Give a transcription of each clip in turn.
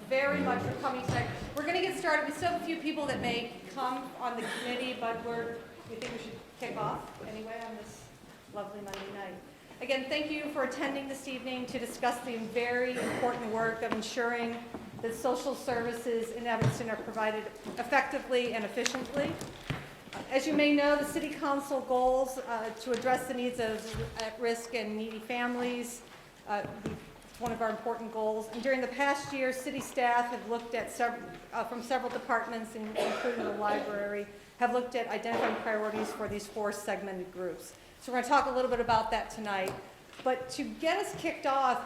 very much for coming tonight. We're going to get started. We still have a few people that may come on the committee, but we think we should kick off anyway on this lovely Monday night. Again, thank you for attending this evening to discuss the very important work of ensuring that social services in Evanston are provided effectively and efficiently. As you may know, the City Council goals to address the needs of at-risk and needy families, one of our important goals. And during the past year, city staff have looked at from several departments, including the library, have looked at identifying priorities for these 4 segmented groups. So we're going to talk a little bit about that tonight. But to get us kicked off,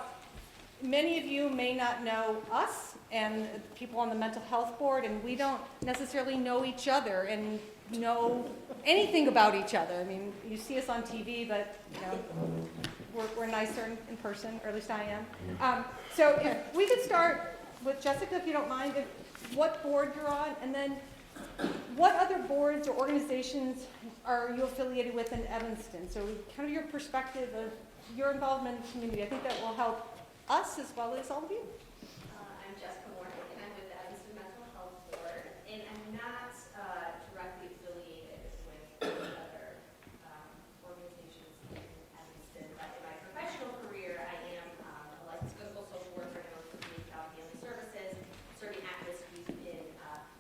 many of you may not know us and people on the mental health board, and we don't necessarily know each other and know anything about each other. I mean, you see us on TV, but you know, we're nicer in person, or at least I am. So if we could start with Jessica, if you don't mind, what board you're on, and then what other boards or organizations are you affiliated with in Evanston? So kind of your perspective of your involvement in the community. I think that will help us as well as all of you. I'm Jessica Warnick, and I'm with the Evanston Mental Health Board, and I'm not directly affiliated with any other organizations in Evanston, but in my professional career, I am a licensed clinical social worker and work with Community Child Family Services, serving at-risk youth in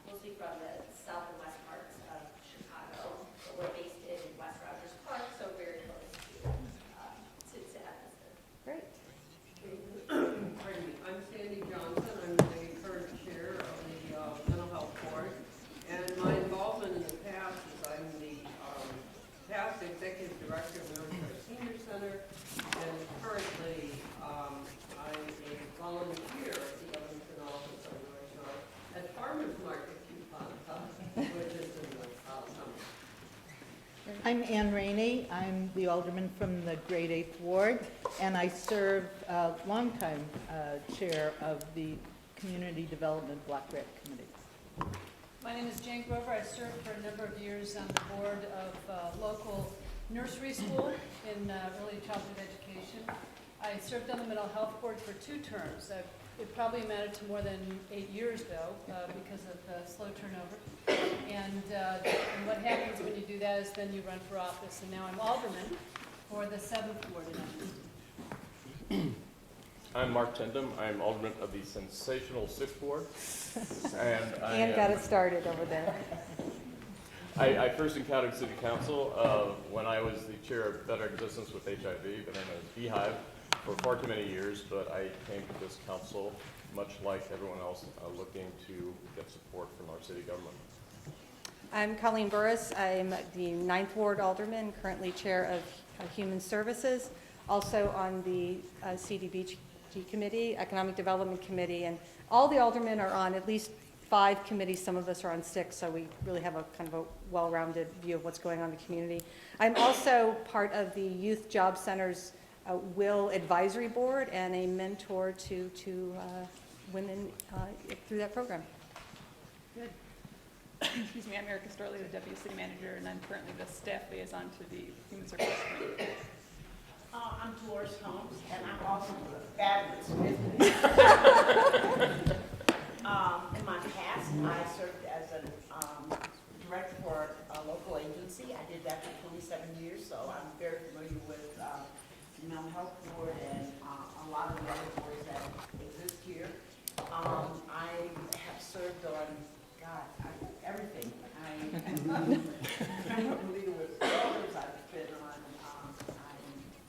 mostly from the south and west parts of Chicago, but we're based in West Rogers Park, so very close to Evanston. Great. I'm Sandy Johnson. I'm the current chair of the Mental Health Board. And my involvement in the past is I'm the past executive director of the Military Senior Center. And currently I'm a volunteer at the Evanston office of North Shore at Farmers Market Coupon, which is in the summer. I'm Ann Rainey. I'm the alderman from the Grade 8th Ward, and I serve longtime chair of the Community Development Black Rat Committee. My name is Jane Grover. I served for a number of years on the board of local nursery school in early childhood education. I served on the mental health board for 2 terms. It probably amounted to more than 8 years, though, because of slow turnover. And what happens when you do that is then you run for office. And now I'm alderman for the 7th ward in Evanston. I'm Mark Tindem. I'm alderman of the sensational 6th ward. And Ann got it started over there. I first encountered city council when I was the chair of Better Existence with HIV, been in a beehive for far too many years, but I came to this council, much like everyone else, looking to get support from our city government. I'm Colleen Burris. I'm the 9th Ward Alderman, currently chair of Human Services, also on the CDBG Committee, Economic Development Committee, and all the aldermen are on at least 5 committees. Some of us are on 6, so we really have a kind of a well-rounded view of what's going on in the community. I'm also part of the Youth Job Center's Will Advisory Board and a mentor to women through that program. Good. Excuse me, I'm Erica Storley, the Deputy City Manager, and I'm currently the staff liaison to the Human Services Committee. I'm Dolores Holmes, and I'm also a fabulous business. In my past, I served as a director for a local agency. I did that for 27 years, so I'm very familiar with the Mental Health Board and a lot of the other boards that exist here. I have served on, everything. I'm familiar with others. I've been on, I'm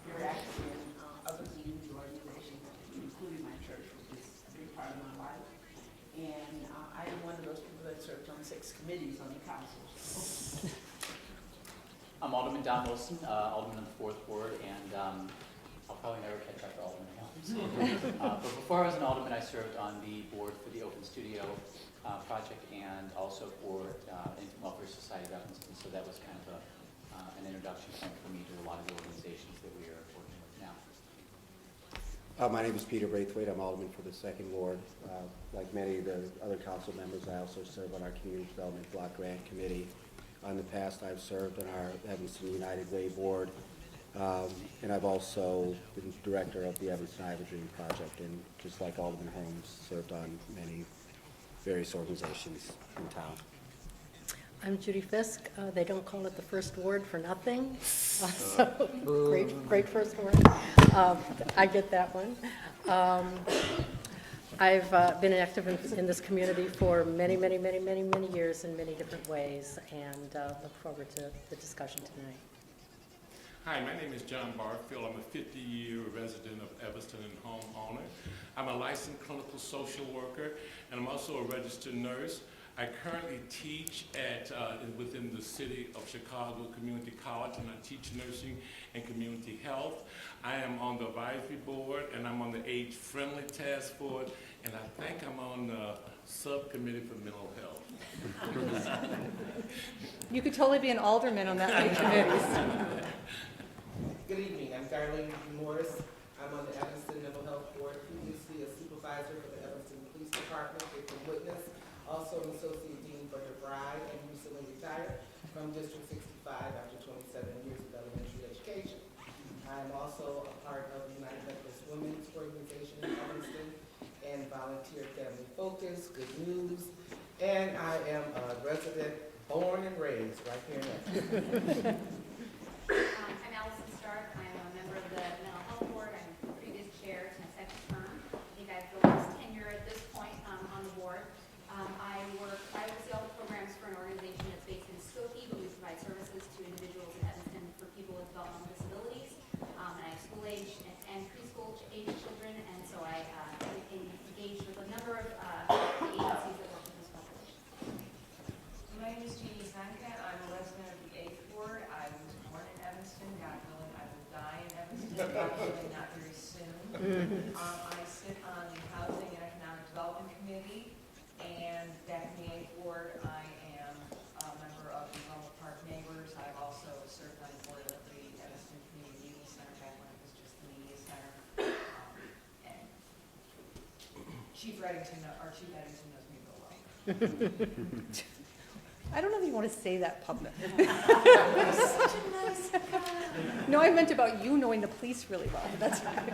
very active in other community organizations, including my church, which is a big part of my life. And I am one of those people that served on 6 committees on the council. I'm Alderman Don Wilson, Alderman of the 4th Ward, and I'll probably never catch up to Alderman Helms. But before I was an alderman, I served on the board for the Open Studio project and also for Infant Welfare Society of Evanston. So that was kind of an introduction point for me to a lot of the organizations that we are working with now. My name is Peter Braithwaite. I'm alderman for the 2nd Ward. Like many of the other council members, I also serve on our Community Development Block Grant Committee. In the past, I've served on our Evanston United Way Board And I've also been director of the Evanston I Have a Dream project, and just like Alderman Holmes, served on many various organizations in town. I'm Judy Fisk. They don't call it the first ward for nothing. So great first word. I get that one. I've been active in this community for many years in many different ways, and look forward to the discussion tonight. Hi, my name is John Barfield. I'm a 50-year resident of Evanston and homeowner. I'm a licensed clinical social worker, and I'm also a registered nurse. I currently teach at within the City of Chicago Community College, and I teach nursing and community health. I am on the advisory board, and I'm on the age-friendly task force, and I think I'm on the subcommittee for mental health. You could totally be an alderman on that many committees. Good evening, I'm Darlene Morris. I'm on the Evanston Mental Health Board, previously a supervisor for the Evanston Police Department, victim witness, also an associate dean for DeVry, and recently retired from District 65 after 27 years of elementary education. I am also a part of the United Methodist Women's Organization in Evanston and Volunteer Family Focus, Good News, and I am a resident, born and raised right here in Evanston. I'm Allison Stark. I'm a member of the Mental Health Board. I'm the previous chair. It's my second term. I think I have the longest tenure at this point on the board. I oversee all the programs for an organization that's based in Skokie, but we provide services to individuals in Evanston for people with developmental disabilities. And I have school age and preschool age children, and so I engage with a number of agencies that work with this population. My name is Jeannie Sanka. I'm a resident of the 8th Ward. I was born in Evanston. God willing, I will die in Evanston. God willing, not very soon. I sit on the Housing and Economic Development Committee, and back in the 8th Ward, I am a member of the Normal Park Neighbors. I've also served on the board of the Evanston Community Media Center back when it was just the Media Center. And Chief Reddington knows me real well. I don't know if you want to say that publicly. No, I meant about you knowing the police really well. That's right.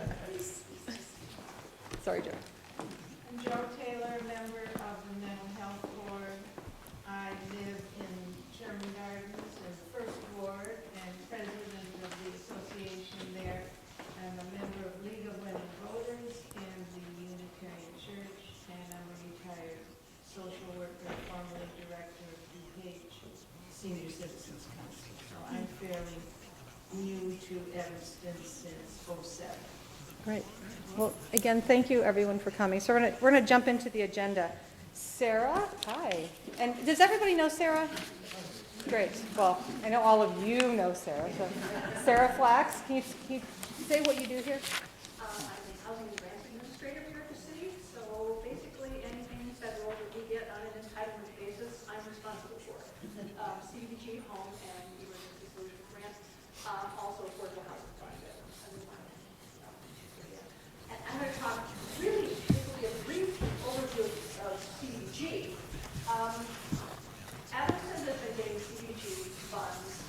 Sorry, Joe. I'm Joe Taylor, member of the Mental Health Board. I live in Sherman Gardens in the First Ward and president of the association there. I'm a member of League of Women Voters and the Unitarian Church, and I'm a retired social worker, formerly director of DuPage Senior Citizens Council. So I'm fairly new to Evanston since '07. Great. Well, again, thank you everyone for coming. So we're gonna jump into the agenda. Sarah, hi. And does everybody know Sarah? Great. Well, I know all of you know Sarah. So Sarah Flax, can you say what you do here? I'm the housing and grants administrator here at the city. So basically, anything federal that we get on an entitlement basis, I'm responsible for. CDBG, home, and emergency solutions grants, also affordable housing project. And I'm going to talk really quickly a brief overview of CDBG. Evanston has been getting CDBG funds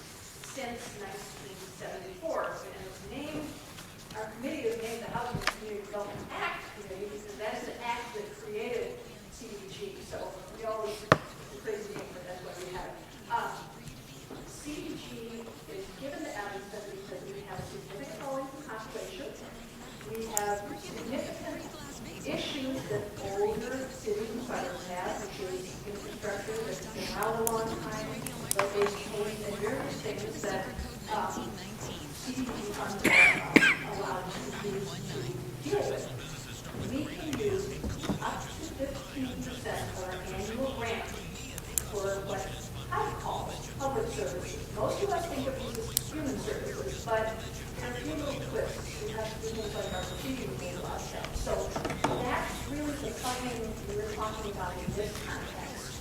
since 1974, and it's named, our committee is named the Housing and Community Development Act Committee because that is the act that created CDBG. So we always crazy name, but that's what we have. CDBG is given to Evanston because we have a significant low-income population. We have significant issues that older cities and suburbs have, which is infrastructure that's been around a long time, but they've changed and various things that CDBG funds are allowed to use to deal with. We can use up to 15% of our annual grant for what I call public services. Most of us think of these as human services, but there are a few little twists. We have to do things like our procedures made a lot of sense. So that's really the funding we were talking about in this context.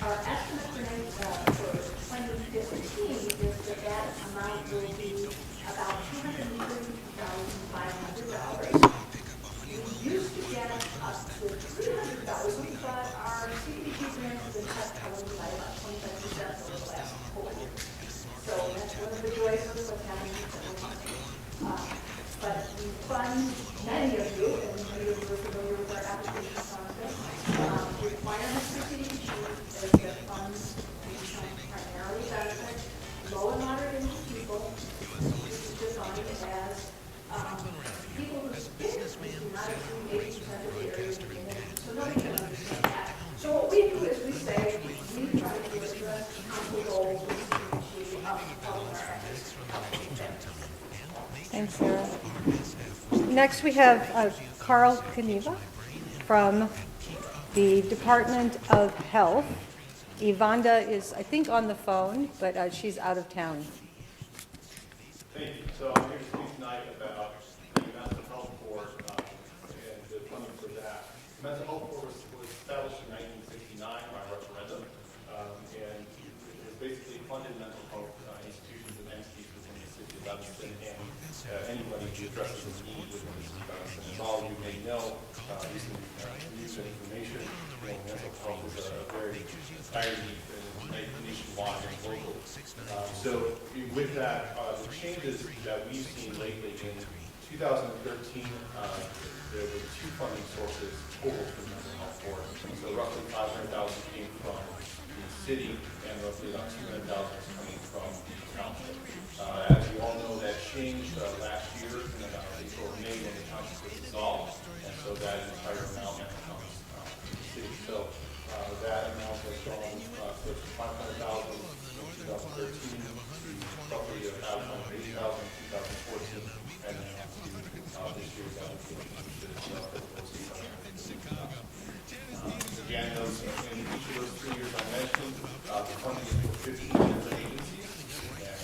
Our estimate for 2015 is that amount will be about $230,500. We used to get up to $300,000, but our CDBG grants have been cut probably by about 25% over the last 4 years. So that's one of the joys of what's happening in Central Hudson. But we fund, many of you, and many of you are familiar with our application process, requirements for CDBG is that funds primarily benefit low and moderate income people, which is defined as people whose incomes do not exceed 80% of the area of community. So nobody can understand that. So what we do is we say we try to address council goals with CDBG of all of our efforts. Thanks, Sarah. Next, we have Carl Kaniva from the Department of Health. Evanda is, I think, on the phone, but she's out of town. Thank you. So I'm here to speak tonight about the Mental Health Board and the funding for that. The Mental Health Board was established in 1969 by referendum, and it has basically funded mental health institutions and entities within the city of Evanston and anybody who addresses the need within the city of Evanston. As all of you may know, using news and information, mental health is a very dire need nationwide and globally. So with that, the changes that we've seen lately in 2013, there were two funding sources total for the mental health board. So roughly 500,000 came from the city and roughly about 200,000 is coming from the township. As you all know, that changed last year in about April or May when the township was dissolved, and so that entire amount now comes from the city. So that amount has gone so it's 500,000 in 2013 to roughly about 180,000 in 2014, and now to this year's allocation, which is again, those in each of those 3 years I mentioned, the funding is for 15 different agencies, and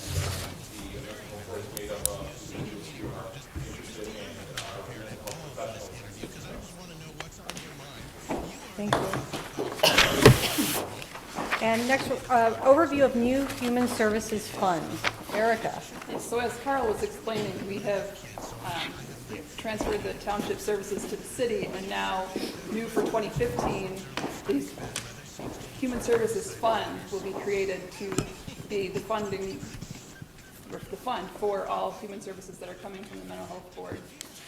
the mental health board is made up of individuals who are interested in our mental health professionals. Thank you. And next, overview of new human services fund. Erica. Yes, so as Carl was explaining, we have transferred the township services to the city, and now, new for 2015, the Human Services Fund will be created to be the funding, or the fund for all human services that are coming from the Mental Health Board.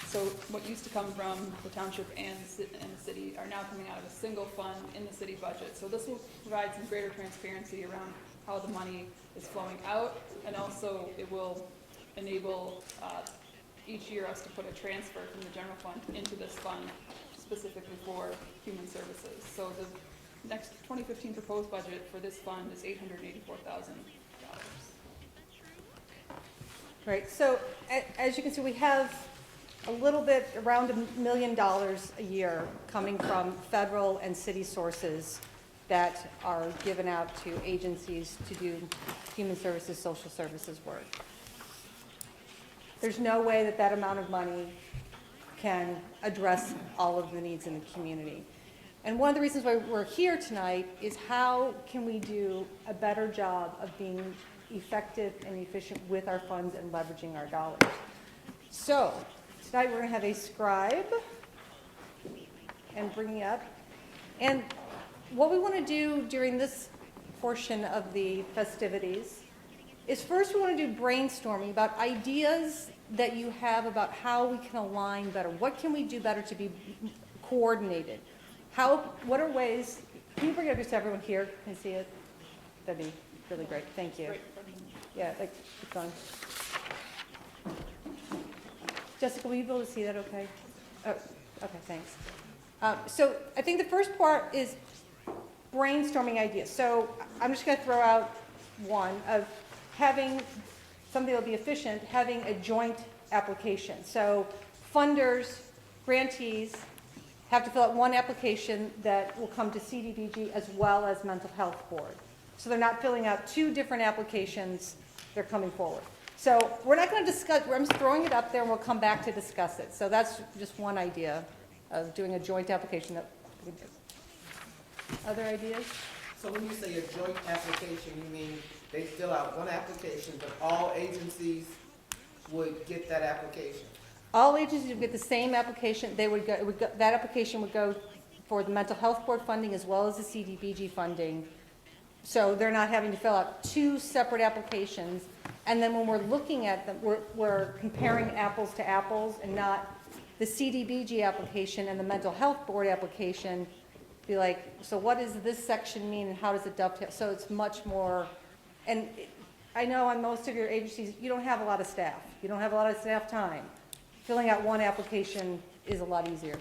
So what used to come from the township and the city are now coming out of a single fund in the city budget. So this will provide some greater transparency around how the money is flowing out, and also it will enable each year us to put a transfer from the general fund into this fund specifically for human services. So the next 2015 proposed budget for this fund is $884,000. Right, so as you can see, we have a little bit, around $1 million a year coming from federal and city sources that are given out to agencies to do human services, social services work. There's no way that that amount of money can address all of the needs in the community. And one of the reasons why we're here tonight is how can we do a better job of being effective and efficient with our funds and leveraging our dollars. So tonight we're going to have a scribe and bring you up. And what we want to do during this portion of the festivities is first we want to do brainstorming about ideas that you have about how we can align better. What can we do better to be coordinated? What are ways, can you bring it up just so everyone here can see it? That'd be really great, thank you. Yeah, like, it's on. Jessica, will you be able to see that okay? Oh, okay, thanks. So I think the first part is brainstorming ideas. So I'm just going to throw out one of having something that will be efficient, having a joint application. So funders, grantees have to fill out one application that will come to CDBG as well as Mental Health Board. So they're not filling out two different applications, they're coming forward. So we're not going to discuss, I'm just throwing it up there and we'll come back to discuss it. So that's just one idea of doing a joint application that we do. Other ideas? So when you say a joint application, you mean they fill out one application, but all agencies would get that application? All agencies would get the same application. They would go, that application would go for the Mental Health Board funding as well as the CDBG funding So they're not having to fill out 2 separate applications. And then when we're looking at them, we're comparing apples to apples and not the CDBG application and the mental health board application. Be like, so what does this section mean and how does it dovetail? So it's much more, and I know on most of your agencies, you don't have a lot of staff. You don't have a lot of staff time. Filling out one application is a lot easier.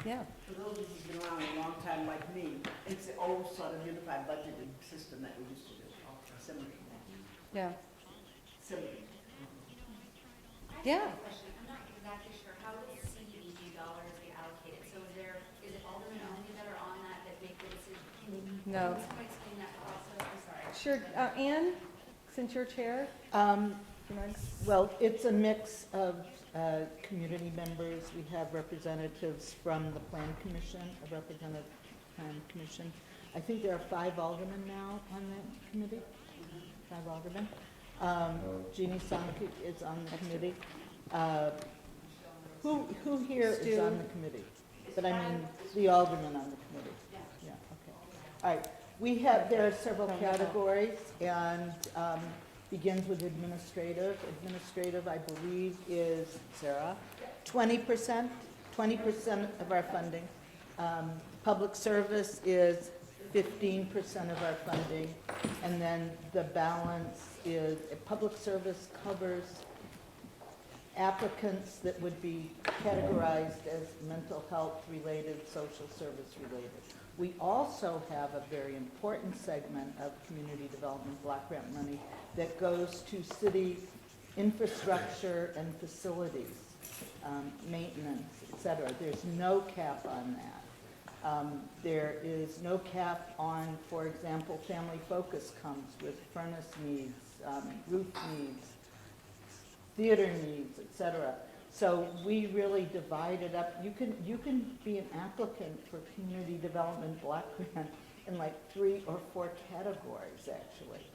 Yeah. For those of you who've been around a long time like me, it's the old sort of unified budgeting system that we used to do, similar to that. Yeah. Similar. Yeah. I'm not exactly sure, how does CDBG dollars get allocated? So is it aldermen only that are on that make the decision? No. Can someone explain that process? I'm sorry. Sure. Anne, since you're chair? Do you mind? Well, it's a mix of community members. We have representatives from the Plan Commission, a representative Plan Commission. I think there are 5 aldermen now on that committee. 5 aldermen. Jeannie Sonke is on the committee. Who here is on the committee? But I mean, the aldermen on the committee. Yeah, okay. All right. There are several categories, and begins with administrative. Administrative, I believe, is, Sarah, 20%, 20% of our funding. Public service is 15% of our funding, and then the balance is, public service covers applicants that would be categorized as mental health related, social service related. We also have a very important segment of community development block grant money that goes to city infrastructure and facilities, maintenance, et cetera. There's no cap on that. There is no cap on, for example, Family Focus comes with furnace needs, roof needs, theater needs, et cetera. So we really divide it up. You can be an applicant for community development block grant in like 3 or 4 categories, actually.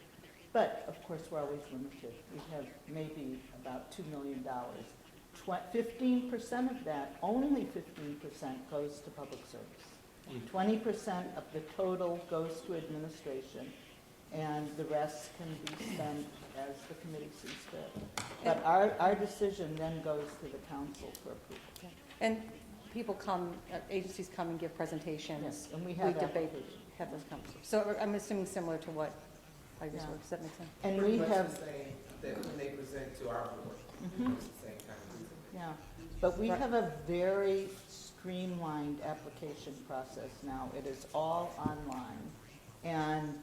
But of course, we're always limited. We have maybe about $2 million. 15% of that, only 15% goes to public service. 20% of the total goes to administration, and the rest can be spent as the committee sees fit. But our decision then goes to the council for approval. And people come, agencies come and give presentations. Yes, and we have debate, applications. have those conversations. So I'm assuming similar to what I just worked. Does that make sense? And Pretty we much have, the same that when they present to our board. It's the same kind of reason. yeah, but we have a very streamlined application process now. It is all online. And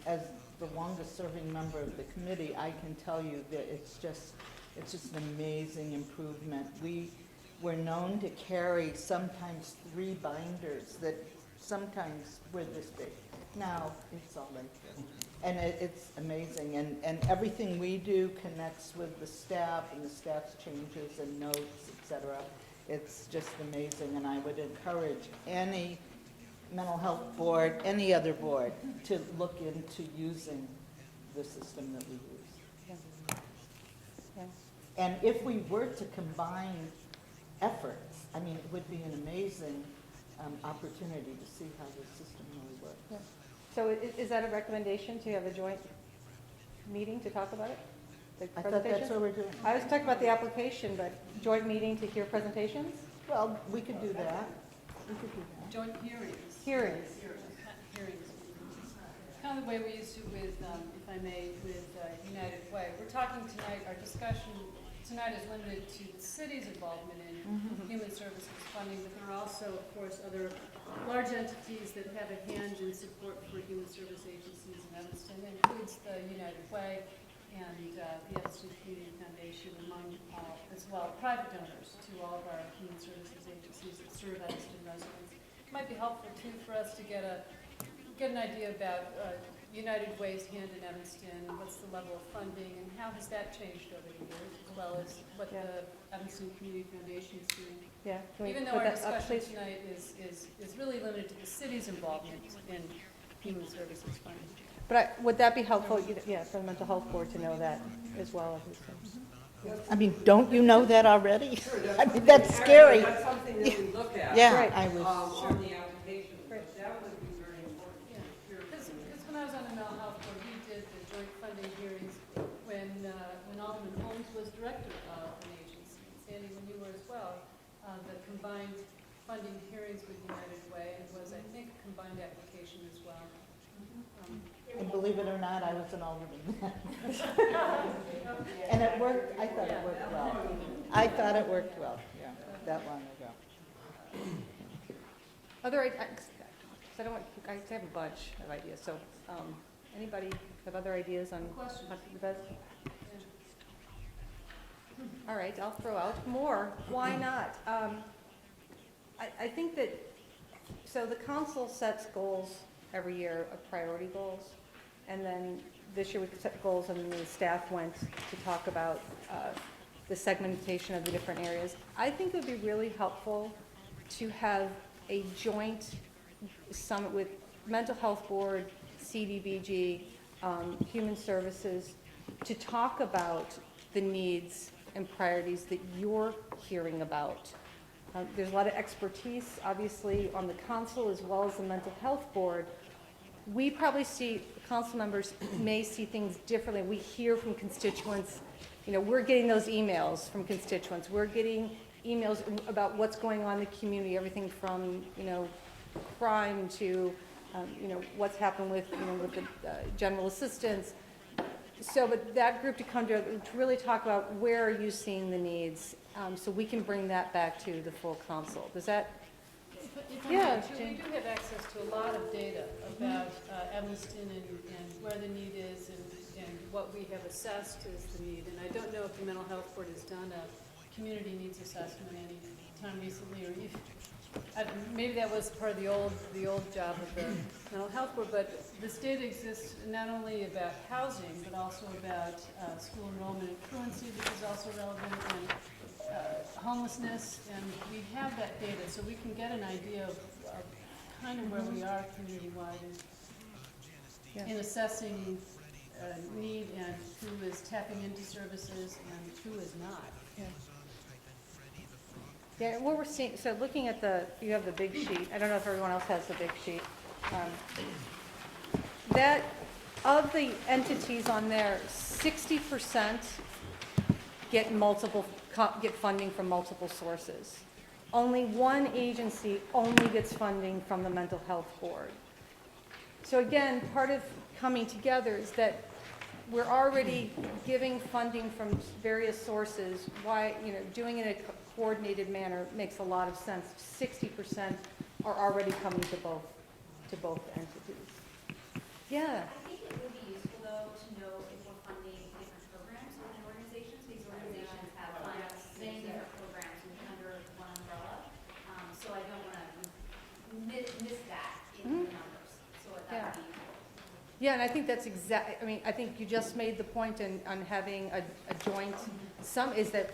as the longest serving member of the committee, I can tell you that it's just an amazing improvement. We're known to carry sometimes 3 binders that sometimes were this big. Now it's all like this. And it's amazing. And everything we do connects with the staff and the staff's changes and notes, et cetera. It's just amazing. And I would encourage any mental health board, any other board, to look into using the system that we use. Yeah. And if we were to combine efforts, I mean, it would be an amazing opportunity to see how the system really works. Yeah. So is that a recommendation to have a joint meeting to talk about it? The I thought that's presentation? what we're doing. I was talking about the application, but joint meeting to hear presentations? Well, we could do that. We could do that. Joint hearings. Hearings. Hearings. Kind of the way we used to with, if I may, with United Way. We're talking tonight, our discussion tonight is limited to the city's involvement in human services funding, but there are also, of course, other large entities that have a hand in support for human service agencies in Evanston. It includes the United Way and the Evanston Community Foundation, among as well private donors to all of our human services agencies that serve Evanston residents. It might be helpful too for us to get an idea about United Way's hand in Evanston, what's the level of funding, and how has that changed over the years, as well as what the Evanston Community Foundation is doing. Yeah. Can we Even though put our that up, discussion please? tonight is really limited to the city's involvement in human services funding. But would that be helpful, for the mental health board to know that as well? I mean, don't you know that already? Sure, I mean, that's scary. That's something that we look at. Yeah, Right. I was. On the application, but that would be very important. Because when I was on combined funding hearings with United Way. It was, I think, a combined application as well. And believe it or not, I was an alderman then. And it worked, I thought it worked well. I thought it worked well, yeah, that long ago. Other, I don't want, I have a bunch of ideas, so, anybody have other ideas on? Questions? All right, I'll throw out more. Why not? I think that, so the council sets goals every year, of priority goals, and then this year we set goals, and then the staff went to talk about the segmentation of the different areas. I think it would be really helpful to have a joint summit with Mental Health Board, CDBG, Human Services, to talk about the needs and priorities that you're hearing about. There's a lot of expertise, obviously, on the council as well as the Mental Health Board. We probably see, council members may see things differently. We hear from constituents, you know, we're getting those emails from constituents. We're getting emails about what's going on in the community, everything from, you know, crime to, you know, what's happened with, you know, with the general assistance. So, but that group to come together to really talk about where are you seeing the needs, so we can bring that back to the full council. Does that? Yeah, we do have access to a lot of data about Evanston and where the need is and what we have assessed is the need. And I don't know if the Mental Health Board has done a community needs assessment any time recently, or if, maybe that was part of the old job of the Mental Health Board. But this data exists not only about housing, but also about school enrollment and truancy, which is also relevant, and homelessness, and we have that data, so we can get an idea of kind of where we are community-wide in assessing need and who is tapping into services and who is not. Yeah, what we're seeing, so looking at you have the big sheet. I don't know if everyone else has the big sheet. That, of the entities on there, 60% get funding from multiple sources. Only one agency only gets funding from the Mental Health Board. So again, part of coming together is that we're already giving funding from various sources. Why, you know, doing it in a coordinated manner makes a lot of sense. 60% are already coming to both entities. Yeah. I think it would be useful, though, to know if we're funding different programs within organizations. These organizations have many different programs under one umbrella. So I don't want to miss that in the numbers. So that would be useful. Yeah, and I think that's exactly, I mean, I think you just made the point on having a joint is that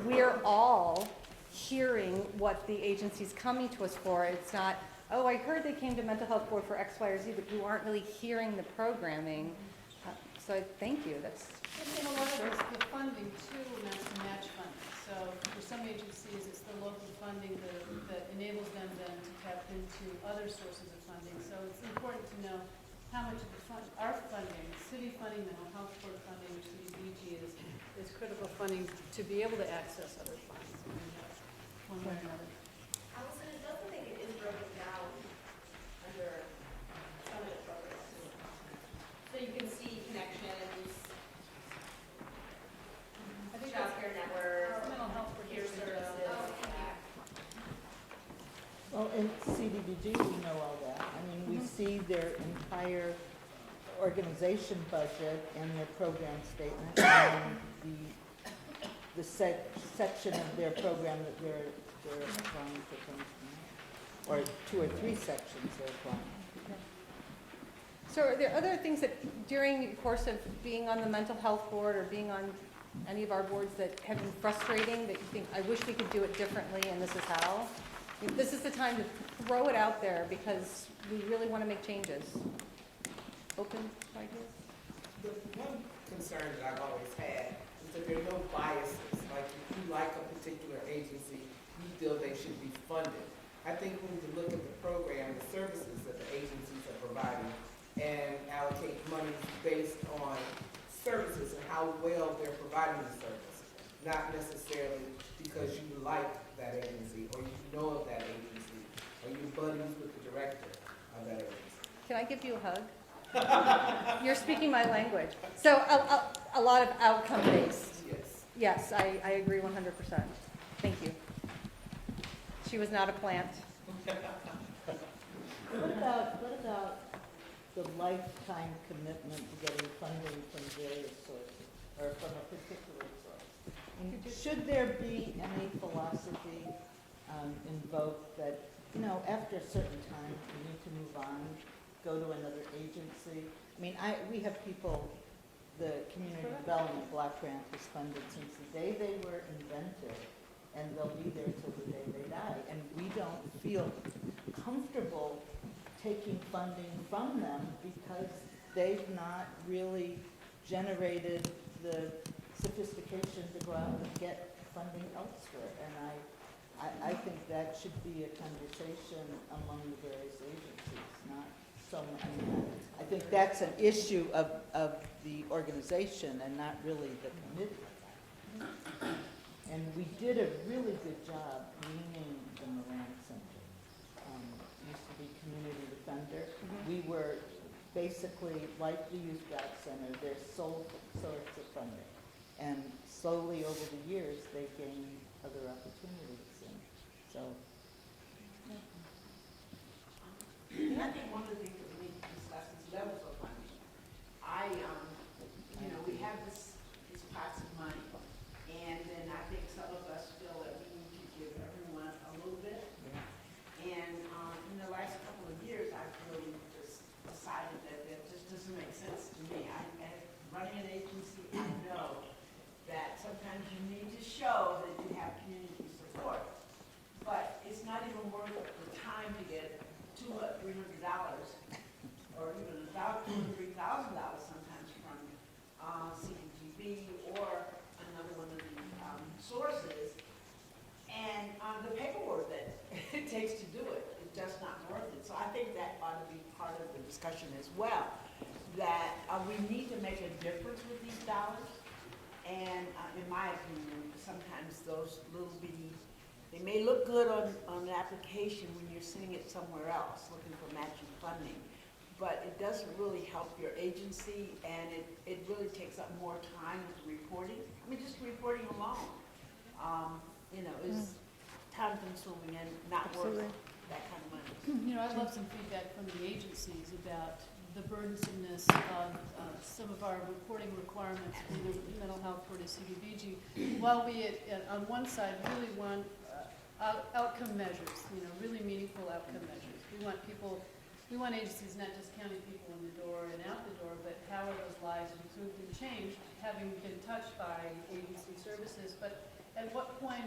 we're all hearing what the agency's coming to us for. It's not, oh, I heard they came to Mental Health Board for X, Y, or Z, but you aren't really hearing the programming. So thank you, that's. And a lot of it's the funding too, amounts to match funding. So for some agencies, it's the local funding that enables them then to tap into other sources of funding. So it's important to know how much of our funding, city funding, Mental Health Board funding, which CDBG is critical funding to be able to access other funds one way or another. Allison, it doesn't think it is broken down under some of the programs. So you can see connections, I think child care network, Mental Health Board peer usually services. does. Well, in CDBG, we know all that. I mean, we see their entire organization budget and their program statement, and the section of their program that they're applying for things from, or 2 or 3 sections they're applying. So are there other things that during the course of being on the Mental Health Board or being on any of our boards that have been frustrating, that you think, I wish we could do it differently and this is how? This is the time to throw it out there because we really want to make changes. Open ideas? The one concern that I've always had is that there are no biases. Like if you like a particular agency, you feel they should be funded. I think we need to look at the program, the services that the agencies are providing, and allocate money based on services and how well they're providing the service, not necessarily because you like that agency, or you know of that agency, or you're buddies with the director of that agency. Can I give you a hug? You're speaking my language. So a lot of outcome-based. Yes. Yes, I agree 100%. Thank you. She was not a plant. What about the lifetime commitment to getting funding from various sources, or from a particular source? And should there be any philosophy invoked that, you know, after a certain time, you need to move on, go to another agency? I mean, we have people, the Community Development Block Grant is funded since the day they were invented, and they'll be there till the day they die. And we don't feel comfortable taking funding from them because they've not really generated the sophistication to go out and get funding elsewhere. And I think that should be a conversation among the various agencies, not so much. I mean, I think that's an issue of the organization and not really the committee. And we did a really good job renaming the Moran Center. Used to be Community Defender. We were basically, like the Youth God Center, their sole source of funding. And slowly over the years, they gained other opportunities. And so, I think one of the things that we need to discuss is levels of funding. We have these pots of money, and then I think some of us feel that we need to give everyone a little bit. And in the last couple of years, I've really just decided that that just doesn't make sense to me. As running an agency, I know that sometimes you need to show that you have community support, but it's not even worth the time to get $200, $300, or even about $200,000, $3,000 sometimes from CDGB or another one of the sources. And the paperwork that it takes to do it is just not worth it. So I think that ought to be part of the discussion as well, that we need to make a difference with these dollars. And in my opinion, sometimes those little bitty, they may look good on an application when you're sending it somewhere else, looking for matching funding, but it doesn't really help your agency, and it really takes up more time with the reporting. I mean, just reporting alone, is time consuming and not worth that kind of money. I'd love some feedback from the agencies about the burdensomeness of some of our reporting requirements for the mental health board of CDBG. While we, on one side, really want outcome measures, really meaningful outcome measures. We want agencies not just counting people in the door and out the door, but how are those lives improved and changed, having been touched by agency services. But at what point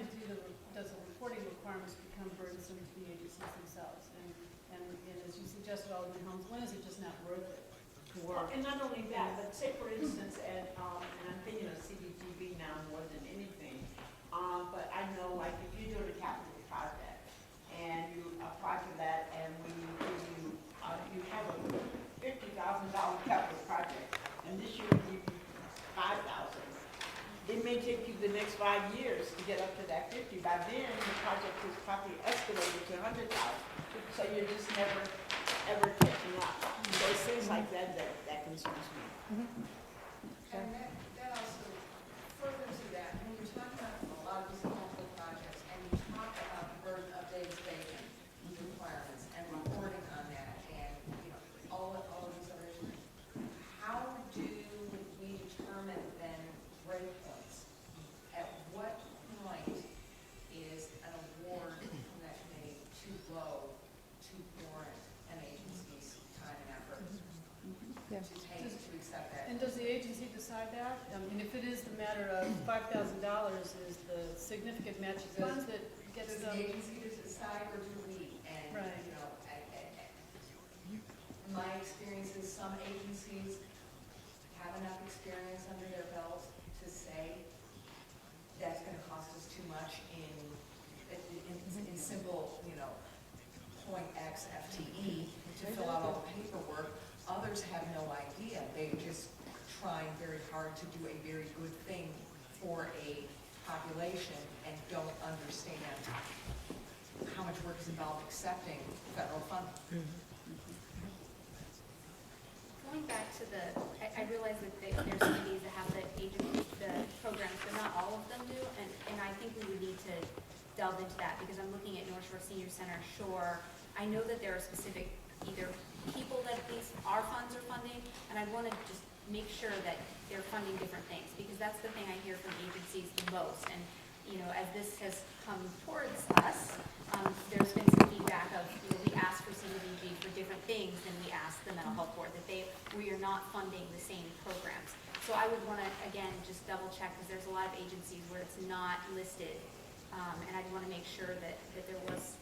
does the reporting requirements become burdensome to the agencies themselves? And as you suggested, Alderman Holmes, when is it just not worth it to work? And not only that, but say for instance, and I'm thinking of CDGB now more than anything, but I know like if you do a capital project and you apply for that and when you give you have a $50,000 capital project and this year we give you $5,000, it may take you the next 5 years to get up to that 50. By then, the project is probably escalated to 100,000. So you're just never, ever catching up. So it's things like that concerns me. And that also, further to that, when you're talking about a lot of these capital projects and you talk about the burden of data saving requirements and reporting on that and, all of these other things, how do we determine then breakpoints? At what point is an award from that committee too low to warrant an agency's time and effort to accept that? And does the agency decide that? I mean, if it is the matter of $5,000 is the significant match funds that gets Does them. the agency decide or do we? And, Right. my experience is some agencies have enough experience under their belt to say that's gonna cost us too much in simple, point X FTE to fill out all the paperwork. Others have no idea. They're just trying very hard to do a very good thing for a population and don't understand how much work is involved accepting federal funding. Going back to I realize that there's committees that have the programs, but not all of them do, and I think we would need to delve into that, because I'm looking at North Shore Senior Center, Shore. I know that there are specific either people that our funds are funding, and I want to just make sure that they're funding different things, because that's the thing I hear from agencies the most. And as this has come towards us, there's been some feedback of, we ask for CDBG for different things than we ask the mental health board, that we are not funding the same programs. So I would want to, again, just double check, because there's a lot of agencies where it's not listed, and I'd want to make sure that there was,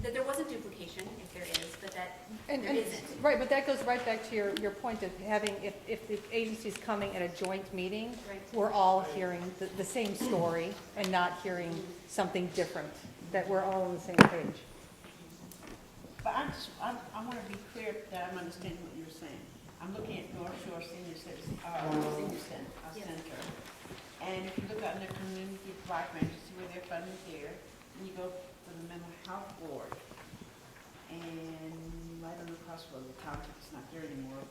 that there wasn't duplication, if there is, but that there isn't. Right, but that goes right back to your point of having, if the agency's coming at a joint meeting, Right. we're all hearing the same story and not hearing something different, that we're all on the same page. But I want to be clear that I'm understanding what you're saying. I'm looking at North Shore Senior Center. And if you look out in the community block grant, you see where they're funded there. And you go for the mental health board. And right on the crossroad, the township's not there anymore.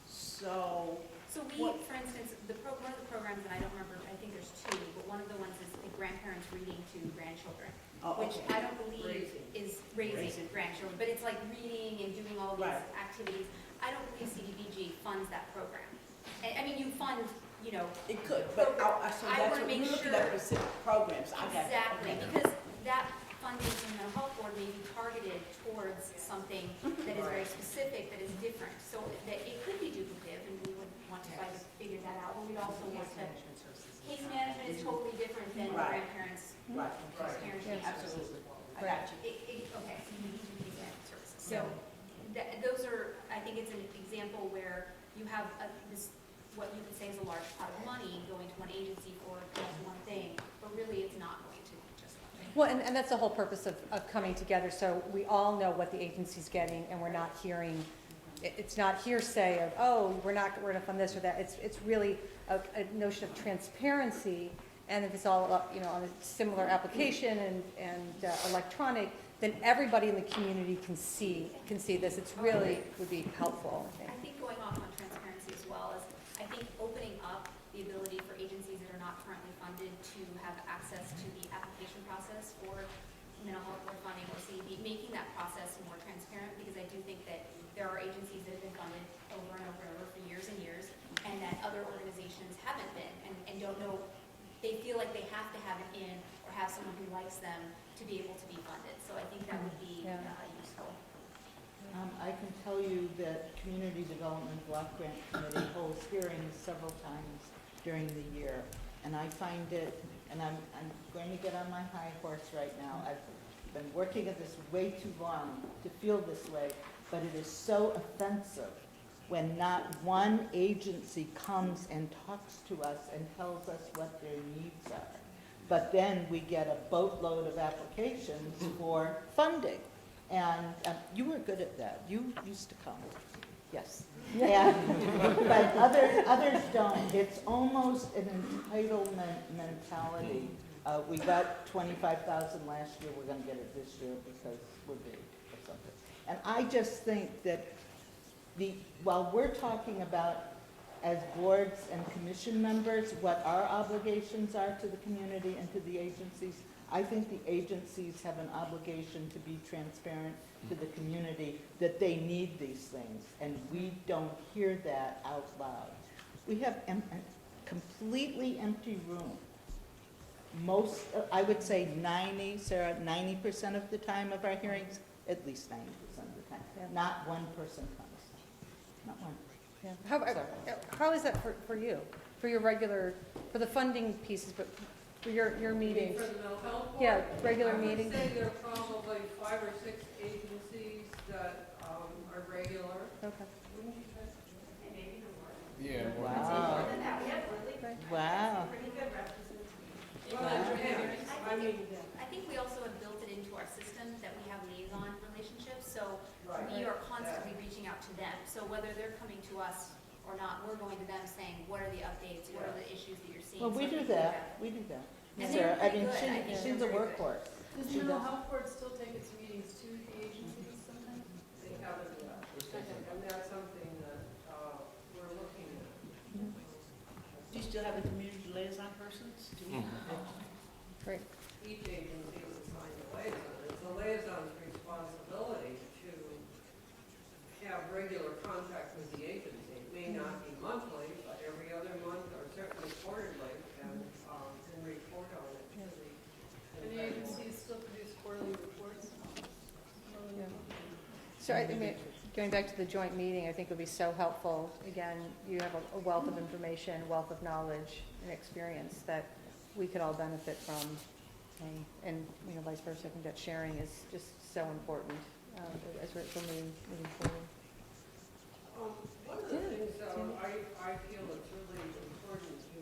So For instance, one of the programs, and I don't remember, I think there's two, but one of the ones is the grandparents reading to grandchildren, which I don't believe is raising grandchildren, but it's like reading and doing all these activities. I don't believe CDBG funds that program. I mean, you fund, it could, but so I that's wanna what make we're looking sure- at specific programs. I got it. Exactly, Okay. because that funding from the mental health board may be targeted towards something that is very specific, that is different. So that it could be duplicative, and we would want to try to figure that out, but we'd also want to. Case management is totally different than grandparents. Right. Parenting. Absolutely. I got you. Okay, so you need to do case management services. So those are, I think it's an example where you have what you could say is a large pot of money going to one agency for just one thing, but really it's not going to be just one thing. Well, and that's the whole purpose of coming together, so we all know what the agency's getting, and we're not hearing, it's not hearsay of, oh, we're going to fund this or that. It's really a notion of transparency, and if it's all up, on a similar application and electronic, then everybody in the community can see this. It's really would be helpful, I think. I think going off on transparency as well is, I think opening up the ability for agencies that are not currently funded to have access to the application process for mental health board funding or CEB, making that process more transparent, because I do think that there are agencies that have been funded over and over and over for years and years, and that other organizations haven't been, and don't know, they feel like they have to have it in, or have someone who likes them to be able to be funded. So I think that would be useful. I can tell you that Community Development Block Grant Committee holds hearings several times during the year. And I find it, and I'm going to get on my high horse right now. I've been working at this way too long to feel this way, but it is so offensive when not one agency comes and talks to us and tells us what their needs are. But then we get a boatload of applications for funding. And you were good at that. You used to come. Yes. But others don't. It's almost an entitlement mentality. We got $25,000 last year. We're going to get it this year because we're big or something. And I just think that while we're talking about, as boards and commission members, what our obligations are to the community and to the agencies, I think the agencies have an obligation to be transparent to the community that they need these things, and we don't hear that out loud. We have a completely empty room. I would say 90% of the time of our hearings, at least 90% of the time, not one person comes. Not one. Yeah. How is that for you, for the funding pieces, but for your meetings? For the mental health board? Yeah, regular meetings. I would say there are probably 5 or 6 agencies that are regular. Okay. Wouldn't you say? Maybe more. Yeah. Wow. More than that, we have really Wow. pretty good representation. Well, I think we also have built it into our system that we have liaison relationships, so we are constantly reaching out to them. So whether they're coming to us or not, we're going to them saying, what are the updates, what are the issues that you're seeing? Well, we So I do think that. We do that. Yes, sir. I mean, she's a workhorse. Does She mental does. health board still take its meetings to the agencies sometimes? They haven't yet. And that's something that, we're looking at. Do you still have a community liaison persons? Do you? Great. Each agency is assigned a liaison. It's the liaison's responsibility to have regular contact with the agency. It may not be monthly, but every other month or certainly quarterly, and report on it to the. And the agencies still produce quarterly reports? Yeah. So I mean, going back to the joint meeting, I think would be so helpful. Again, you have a wealth of information, wealth of knowledge and experience that we could all benefit from. And you know, vice versa. I think that sharing is just so important as we're moving forward. One of the things I feel it's really important to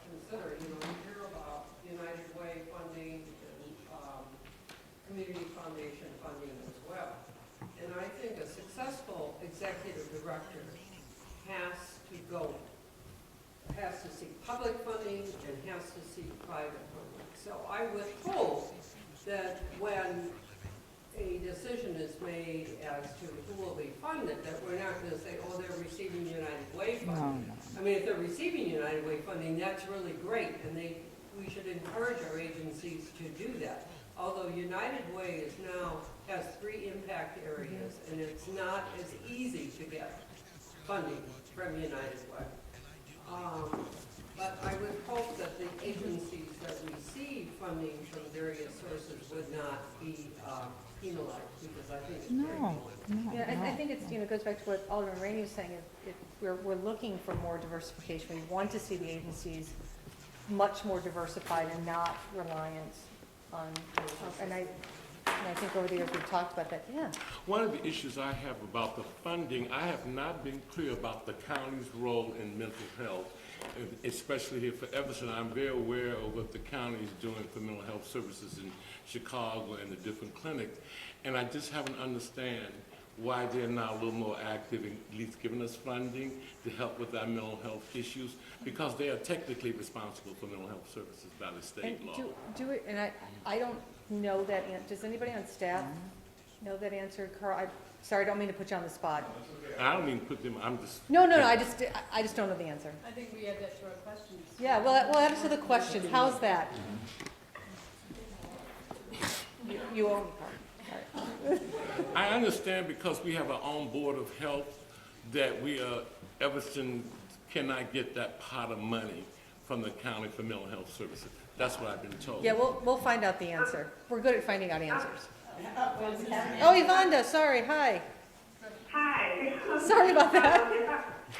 consider, you know, we hear about United Way funding and Community Foundation funding as well. And I think a successful executive director has to seek public funding and has to seek private funding. So I would hope that when a decision is made as to who will be funded, that we're not going to say, oh, they're receiving United Way funding. I mean, if they're receiving United Way funding, that's really great, and we should encourage our agencies to do that. Although United Way has 3 impact areas, and it's not as easy to get funding from United Way. But I would hope that the agencies that receive funding from various sources would not be penalized, because I think it's very important. Yeah, I think it's, you know, goes back to what Alderman Rainey was saying, we're looking for more diversification. We want to see the agencies much more diversified and not reliant on, and I think over the years we've talked about that, yeah. One of the issues I have about the funding, I have not been clear about the county's role in mental health, especially here for Evanston. I'm very aware of what the county is doing for mental health services in Chicago and the different clinics, and I just haven't understand why they're not a little more active in at least giving us funding to help with our mental health issues, because they are technically responsible for mental health services by the state law. Do it, and I don't know that, does anybody on staff know that answer, Carl? Sorry, I don't mean to put you on the spot. I don't mean to put them, I'm just... No, I just don't know the answer. I think we add that to our questions. Yeah, well, we'll add it to the questions. How's that? You own the part. I understand, because we have our own board of health, that Evanston cannot get that pot of money from the county for mental health services. That's what I've been told. Yeah, we'll find out the answer. We're good at finding out answers. Oh, Yvonne, sorry, hi. Hi. Sorry about that.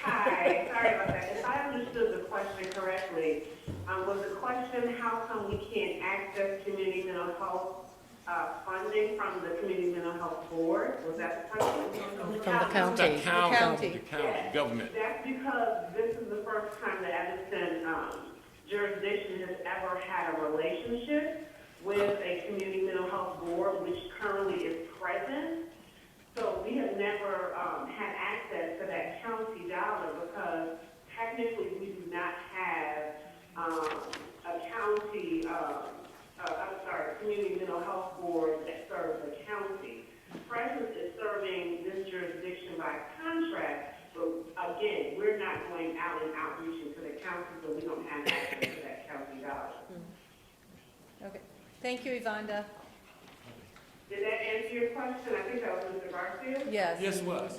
Hi, sorry about that. If I understood the question correctly, was the question how come we can't access community mental health funding from the Community Mental Health Board? Was that the question? From the county. The county, government. That's because this is the first time the Evanston jurisdiction has ever had a relationship with a Community Mental Health Board, which currently is present. So we have never had access to that county dollar, because technically we do not have a county, Community Mental Health Board that serves the county. Presence is serving this jurisdiction by contract, but again, we're not going out and outreaching to the county, so we don't have access to that county dollar. Okay, thank you, Yvonne. Did that answer your question? I think that was Mr. Garfield? Yes. Yes, it was.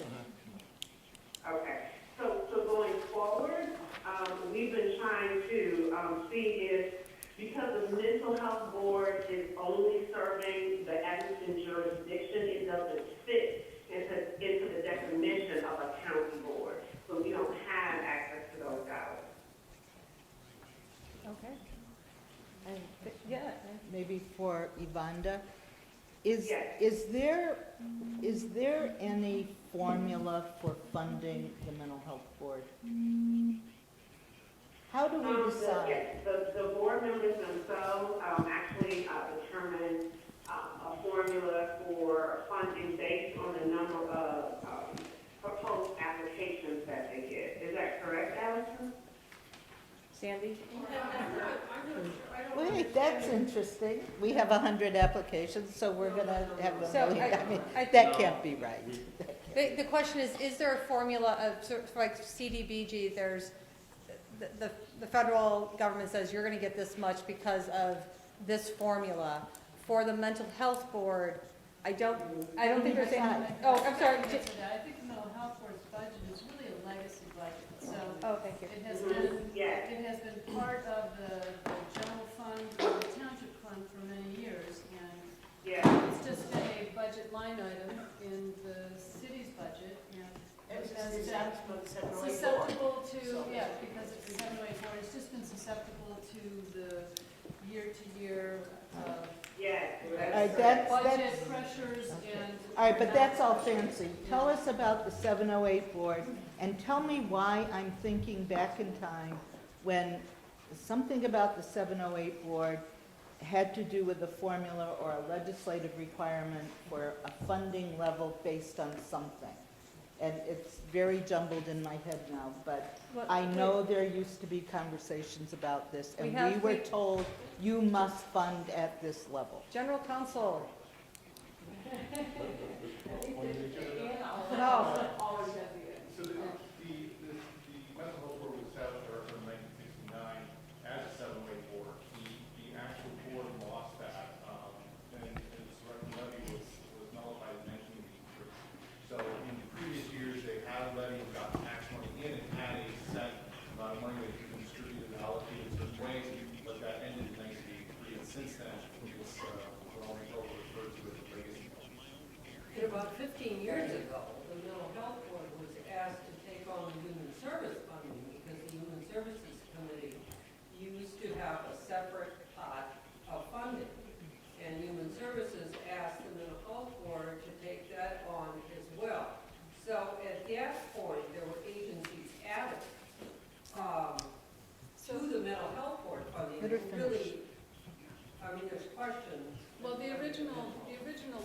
Okay, so going forward, we've been trying to see if, because the mental health board is only serving the Evanston jurisdiction, it doesn't fit into the definition of a county board. So we don't have access to those dollars. Okay. And, yeah. Maybe for Yvonne, is there any formula for funding the mental health board? How do we decide? Yes, the board members themselves actually determine a formula for funding based on the number of proposed applications that they get. Is that correct, Allison? Sandy? I'm not sure. I Wait, that's interesting. We have 100 applications, so we're gonna have a So million. I mean, I- that can't be right. The question is there a formula of, sort of like CDBG, there's, the federal government says you're gonna get this much because of this formula. For the mental health board, I don't think there's any, oh, I'm sorry. I think the mental health board's budget is really a legacy budget, so. Oh, thank you. It has been, Yes. it has been part of the general fund or the township fund for many years, and Yeah. it's just a budget line item in the city's budget, and it It's has been susceptible susceptible to, yeah, because it's 704, it's just been susceptible to the year-to-year, Yes. All right, that's, budget pressures and. all right, but that's all fancy. Tell us about the 708 board, and tell me why I'm thinking back in time when something about the 708 board had to do with a formula or a legislative requirement for a funding level based on something. And it's very jumbled in my head now, but I know there used to be conversations about this, and we were told you must fund at this level. General counsel. No. Always has the end. So the mental health board was established in 1969 as a 708 board. The actual board lost that, and its levy was nullified in 1983. So in the previous years, they had a levy, got tax money in, and had a set amount of money that you can distribute and allocate in certain ways, but that ended in 1983, and since then, it was what all referred to as a legacy. About 15 years ago, the mental health board was asked to take on the human service funding because the Human Services Committee used to have a separate pot of funding. And Human Services asked the mental health board to take that on as well. So at that point, there were agencies added to the mental health board funding. Really, I mean, there's questions. Well, the original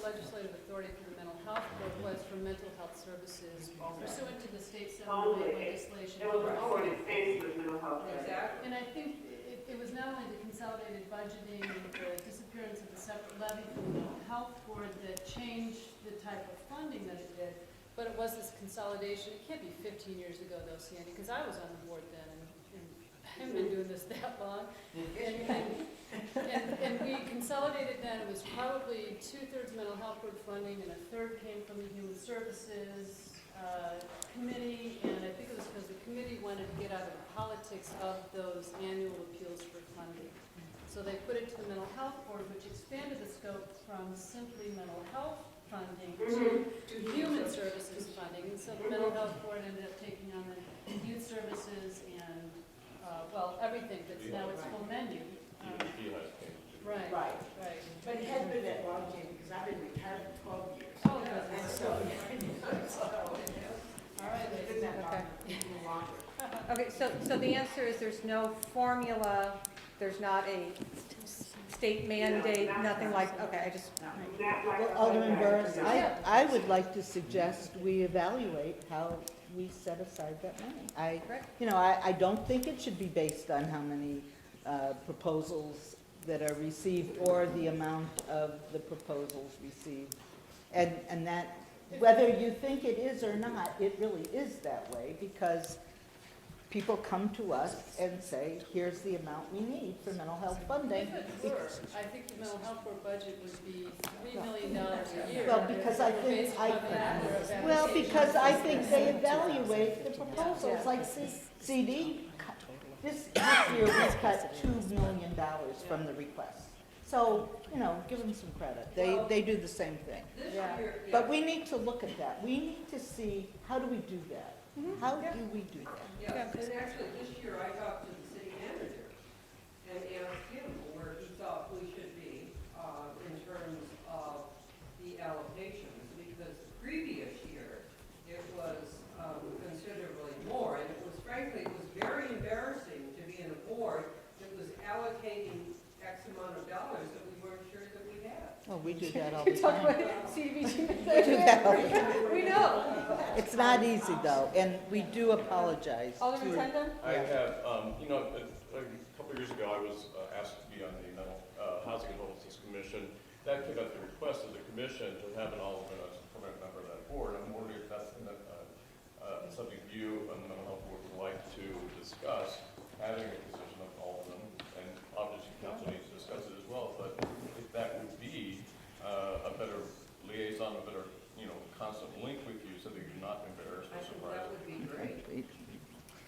legislative authority for the mental health board was for mental health services pursuant to the state 708 legislation. It was recorded in with mental health. Exactly. And I think it was not only the consolidated budgeting and the disappearance of the separate levy from the mental health board that changed the type of funding that it did, but it was this consolidation. It can't be 15 years ago though, Sandy, because I was on the board then, and I haven't been doing this that long. And we consolidated then. It was probably 2/3 mental health board funding and 1/3 came from the Human Services Committee. And I think it was because the committee wanted to get out of the politics of those annual appeals for funding. So they put it to the mental health board, which expanded the scope from simply mental health funding to human services funding. And so the mental health board ended up taking on the youth services and, well, everything that's now its full menu. Right. Right. Right. But it hasn't been that long, Jim, because I've been retired for 12 years. Oh, good. And so, All right. it's been that long, even longer. Okay, so the answer is there's no formula, there's not a state mandate, nothing like, okay, I just. Well, Alderman Burris, I would like to suggest we evaluate how we set aside that money. I don't think it should be based on how many proposals that are received or the amount of the proposals received. And that, whether you think it is or not, it really is that way because people come to us and say, here's the amount we need for mental health funding. If it were, I think the mental health board budget would be $3 million a year. Well, because I think, because I think they evaluate the proposals, like CD. This year, we cut $2 million from the request. So, give them some credit. They do the same thing. But we need to look at that. We need to see, how do we do that? How do we do that? Yeah, and actually, this year I talked to the city manager and asked him where he thought we should be in terms of the allocations, because the previous year, it was considerably more, and it was, frankly, it was very embarrassing to be in a board that was allocating X amount of dollars that we weren't sure that we had. Oh, we do that all the time. CDBG. We do that all the time. We know. It's not easy, though, and we do apologize. Alderman Tendon? I have, a couple couple years ago, I was asked to be on the Mental Housing and Homelessness Commission. That came at the request of the commission to have an alderman as a permanent member of that board. I'm wondering if that's something you and the Mental Health Board would like to discuss, having a position of alderman, and obviously council needs to discuss it as well, but if that would be a better liaison, a better, constant link with you so that you're not embarrassed or I think surprised. that would be great.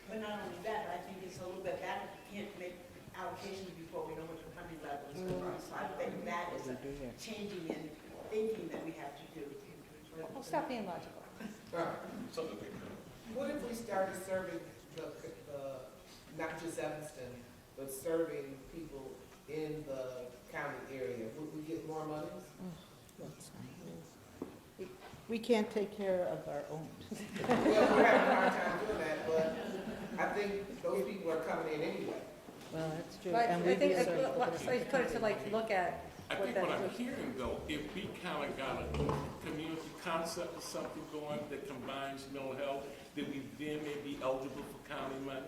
But not only that, I think it's a little bit bad if we can't make allocations before we know what the funding level is going to be. So I think that is a changing in thinking that we have to do. We'll stop being logical. Something to think about. What if we started serving not just Evanston, but serving people in the county area? Would we get more money? We can't take care of our own. Well, we're having a hard time doing that, but I think those people are coming in anyway. Well, that's true. But And I we'd think, be serving- I put it to like, look at I what think what that I'm is. hearing though, if we kind of got a community concept or something going that combines mental health, that we then may be eligible for county money.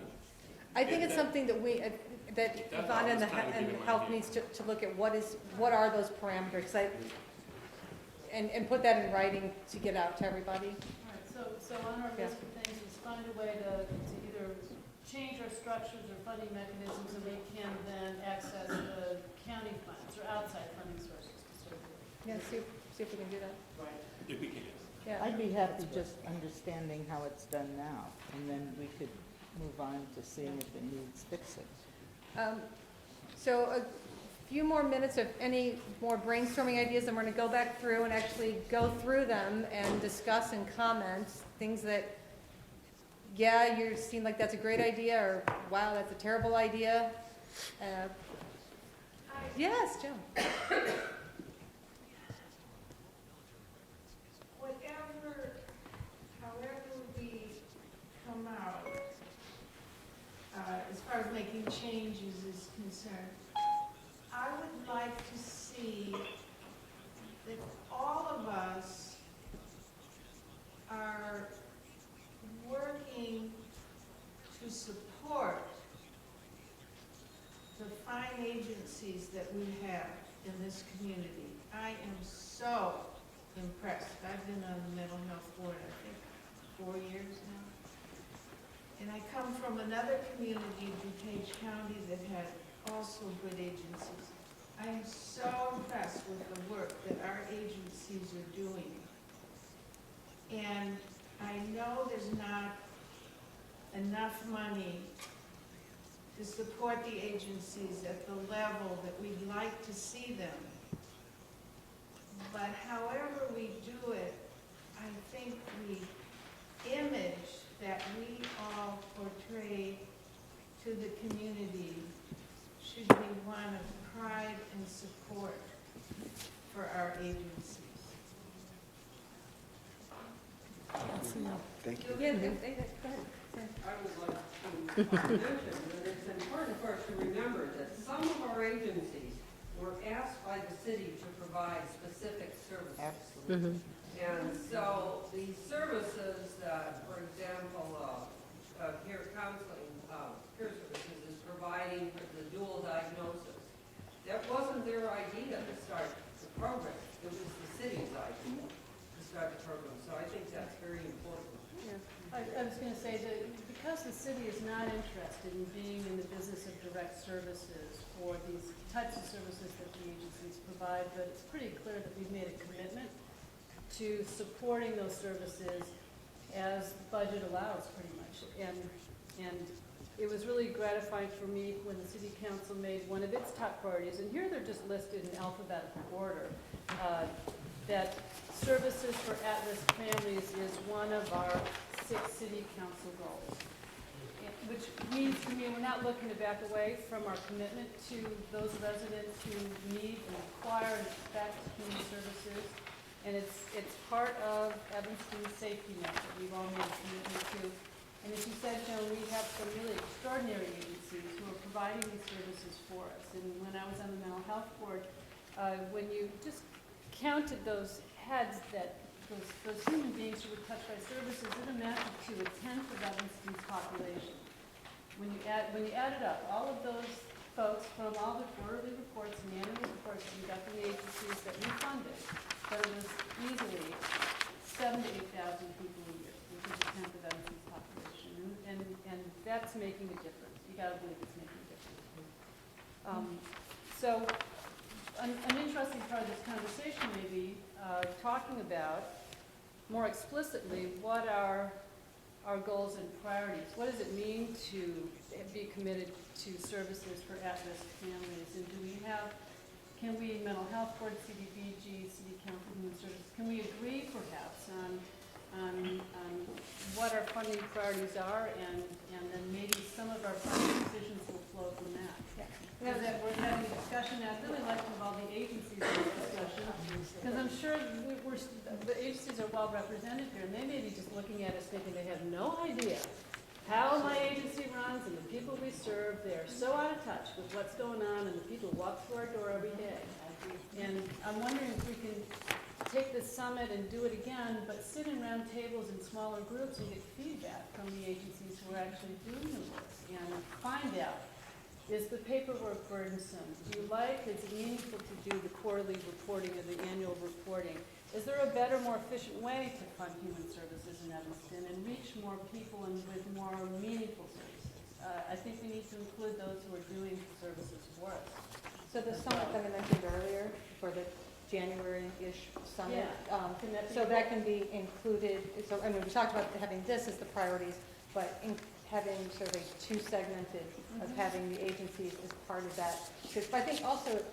I think it's something that we, that That's Yvonne all I and was trying to get and in my health head. needs to look at what are those parameters, and put that in writing to get out to everybody. All right, so on our list of things is find a way to either change our structures or funding mechanisms so we can then access the county funds or outside funding sources to serve the. Yeah, see if we can do that. If we can. Yeah. I'd be happy just understanding how it's done now, and then we could move on to seeing if it needs fixing. So a few more minutes of any more brainstorming ideas, and we're going to go back through and actually go through them and discuss and comment things that, yeah, you seem like that's a great idea, or wow, that's a terrible idea. Yes, Joan. However we come out, as far as making changes is concerned, I would like to see that all of us are working to support the fine agencies that we have in this community. I am so impressed. I've been on the mental health board, I think, 4 years now. And I come from another community, DuPage County, that had also good agencies. I am so impressed with the work that our agencies are doing. And I know there's not enough money to support the agencies at the level that we'd like to see them. But however we do it, I think the image that we all portray to the community should be one of pride and support for our agencies. Thank you. Yeah, go ahead. I would like to mention that it's important for us to remember that some of our agencies were asked by the city to provide specific services. Absolutely. And so the services that, for example, peer counseling, peer services is providing for the dual diagnosis. That wasn't their idea to start the program. It was the city's idea to start the program. So I think that's very important. I was going to say that because the city is not interested in being in the business of direct services for these types of services that the agencies provide, but it's pretty clear that we've made a commitment to supporting those services as the budget allows, pretty much. And it was really gratifying for me when the city council made one of its top priorities, and here they're just listed in alphabetical order, that services for at-risk families is one of our 6 city council goals. Which means to me we're not looking to back away from our commitment to those residents who need and require and expect community services. And it's part of Evanston's safety net that we've all made a commitment to. And as you said, Joan, we have some really extraordinary agencies who are providing these services for us. And when I was on the mental health board, when you just counted those heads that those human beings who were touched by services, it amounted to 1/10 of Evanston's population. When you added up all of those folks from all the quarterly reports and annual reports that we got from the agencies that we funded, that it was easily 7,000 to 8,000 people a year, which is a tenth of Evanston's population. And that's making a difference. You gotta believe it's making a difference. So an interesting part of this conversation may be talking about more explicitly what are our goals and priorities. What does it mean to be committed to services for at-risk families? And can we, mental health board, CDBG, City Council, Human Services, can we agree perhaps on what our funding priorities are, and then maybe some of our funding decisions will flow from that? We're having a discussion now. I'd really like to involve the agencies in this discussion, because I'm sure the agencies are well represented here, and they may be just looking at us thinking they have no idea how my agency runs and the people we serve. They are so out of touch with what's going on and the people who walk through our door every day. And I'm wondering if we can take this summit and do it again, but sit in round tables in smaller groups and get feedback from the agencies who are actually doing the work and find out, is the paperwork burdensome? Do you like, is it meaningful to do the quarterly reporting or the annual reporting? Is there a better, more efficient way to fund human services in Evanston and reach more people and with more meaningful services? I think we need to include those who are doing services for us. So the summit that I mentioned earlier for the January-ish summit, so that can be included. So I mean, we talked about having this as the priorities, but having sort of a two-segmented of having the agencies as part of that. Because I think also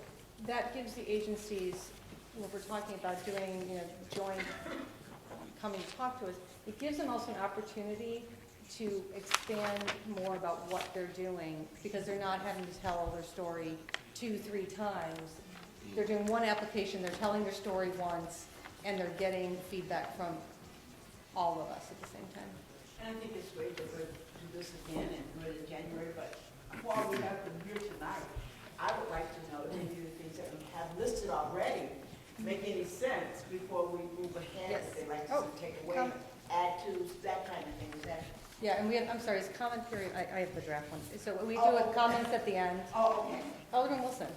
that gives the agencies, when we're talking about doing, joint coming to talk to us, it gives them also an opportunity to expand more about what they're doing, because they're not having to tell their story 2-3 times. They're doing one application, they're telling their story once, and they're getting feedback from all of us at the same time. And I think it's great that we're do this again and do it in January, but while we have them here tonight, I would like to know if any of the things that we have listed already make any sense before we move ahead. Yes. If they like to take away, add to, that kind of thing. Is that? Yeah, and we have, I'm sorry, it's comment period, I have the draft one. So we do with comments at the end. Oh, okay. Alderman Wilson.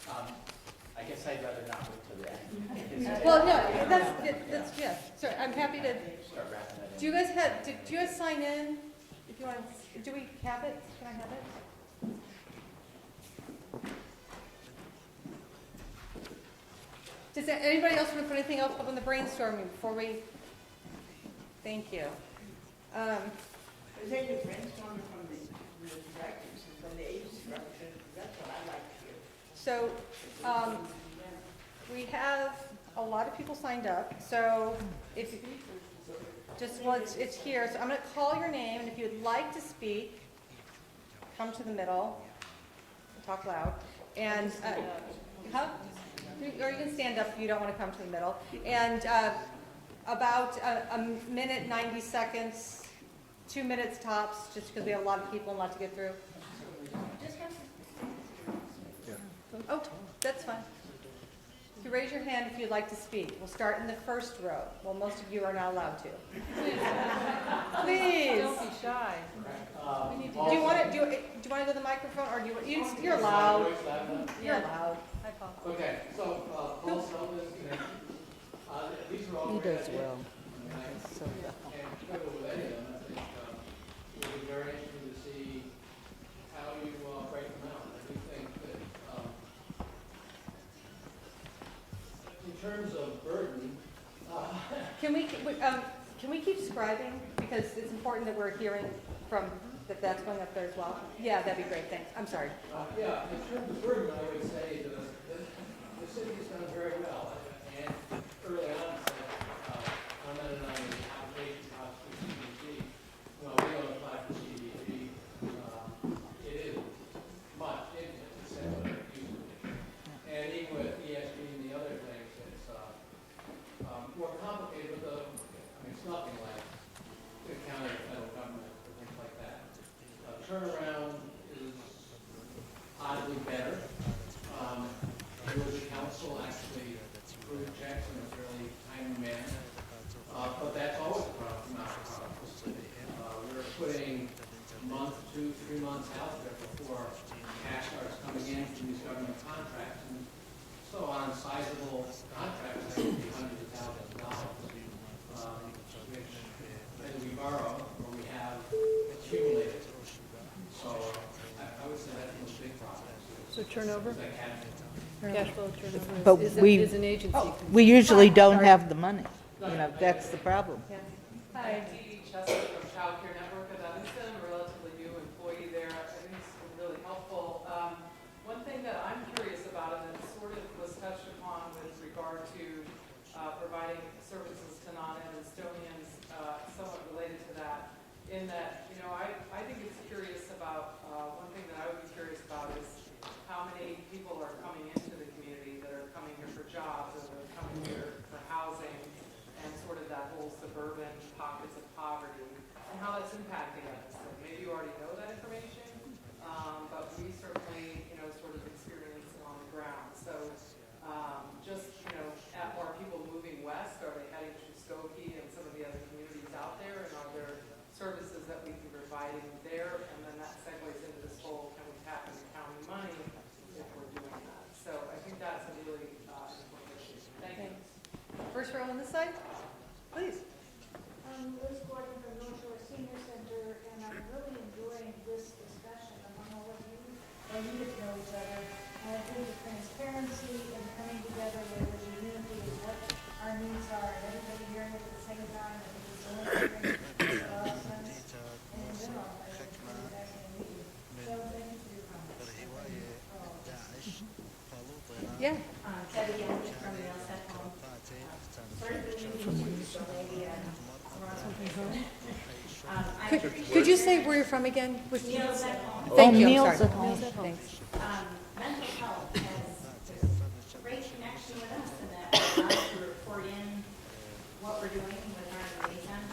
I guess I'd rather not wait till the end. Well, no, that's, yeah, sorry, I'm happy to, Start wrapping that in. do you guys sign in? If you want, do we have it? Can I have it? Does anybody else want to put anything else up on the brainstorming before we, thank you. Is there any brainstorming from the directors and from the agency representatives? That's what I like to hear. So, we have a lot of people signed up, so if, it's here, so I'm gonna call your name, and if you'd like to speak, come to the middle, talk loud, and, or you can stand up if you don't wanna come to the middle, and, about a minute, 90 seconds, 2 minutes tops, just because we have a lot of people and a lot to get through. Oh, that's fine. You raise your hand if you'd like to speak. We'll start in the first row. Well, most of you are not allowed to. Please. Don't be shy. Do you want to go to the microphone, or you're loud? You're loud. Hi, Paul. Okay, so Paul Sullivan, these are all He great does ideas. well. And go with any of them, I think it would be very interesting to see how you break them out. I do think that in terms of burden, Can we keep scribing, because it's important that we're hearing from that's going up there as well? Yeah, that'd be great. Thanks. I'm sorry. yeah, in terms of burden, I would say that the city has done very well. And early on, commented on the application process for CDBG. Well, we don't apply for CDBG. It is much infinite than what it used to be. And even with ESG and the other things, it's more complicated. But it's nothing like the county or federal government or things like that. Turnaround is oddly better. The council actually approved checks in a fairly timely manner. But that's always a problem, not a problem. We're putting a month, 2, 3 months out there before cash starts coming into these government contracts, and so on sizable contracts, that could be hundreds of thousands of dollars, which either we borrow or we have accumulated. So I would say that's the most big problem. So turnover? Is that Cash flow turnover But is an agency. we usually don't have the money. You know, that's the problem. Hi. I'm Dee Chesler from Child Care Network of Evanston. I'm a relatively new employee there. I think it's been really helpful. One thing that I'm curious about, and it sort of was touched upon with regard to providing services to non-Evastonians, somewhat related to that, in that, you know, I think it's curious about, one thing that I would be curious about is how many people are coming into the community that are coming here for jobs or that are coming here for housing, and sort of that whole suburban pockets of poverty, and how that's impacting us. So maybe you already know that information, but we certainly, you know, sort of experience it on the ground. So just, you know, are people moving west? Are they heading to Skokie and some of the other communities out there? And are there services that we can provide in there? And then that segues into this whole, can we tap into county money if we're doing that? So I think that's a really important issue. Thank you. First row on this side, please. I'm Liz Gordon from North Shore Senior Center, and I'm really enjoying this discussion among all of you. I need to know each other. And I think the transparency and coming together with the unity is what our needs are, and everybody hearing it at the same time. I think it's the only thing that makes a lot of sense. And in general, I think it's really fascinating meeting. So thank you for your comments. Yeah. Debbie Young from the LSAT home. Sort of the new so maybe Could you say where you're from again? Meals at home. Thank you, I'm Meals sorry. at Home. Thanks. Mental health has a great connection with us in that we're allowed to report in what we're doing with our liaison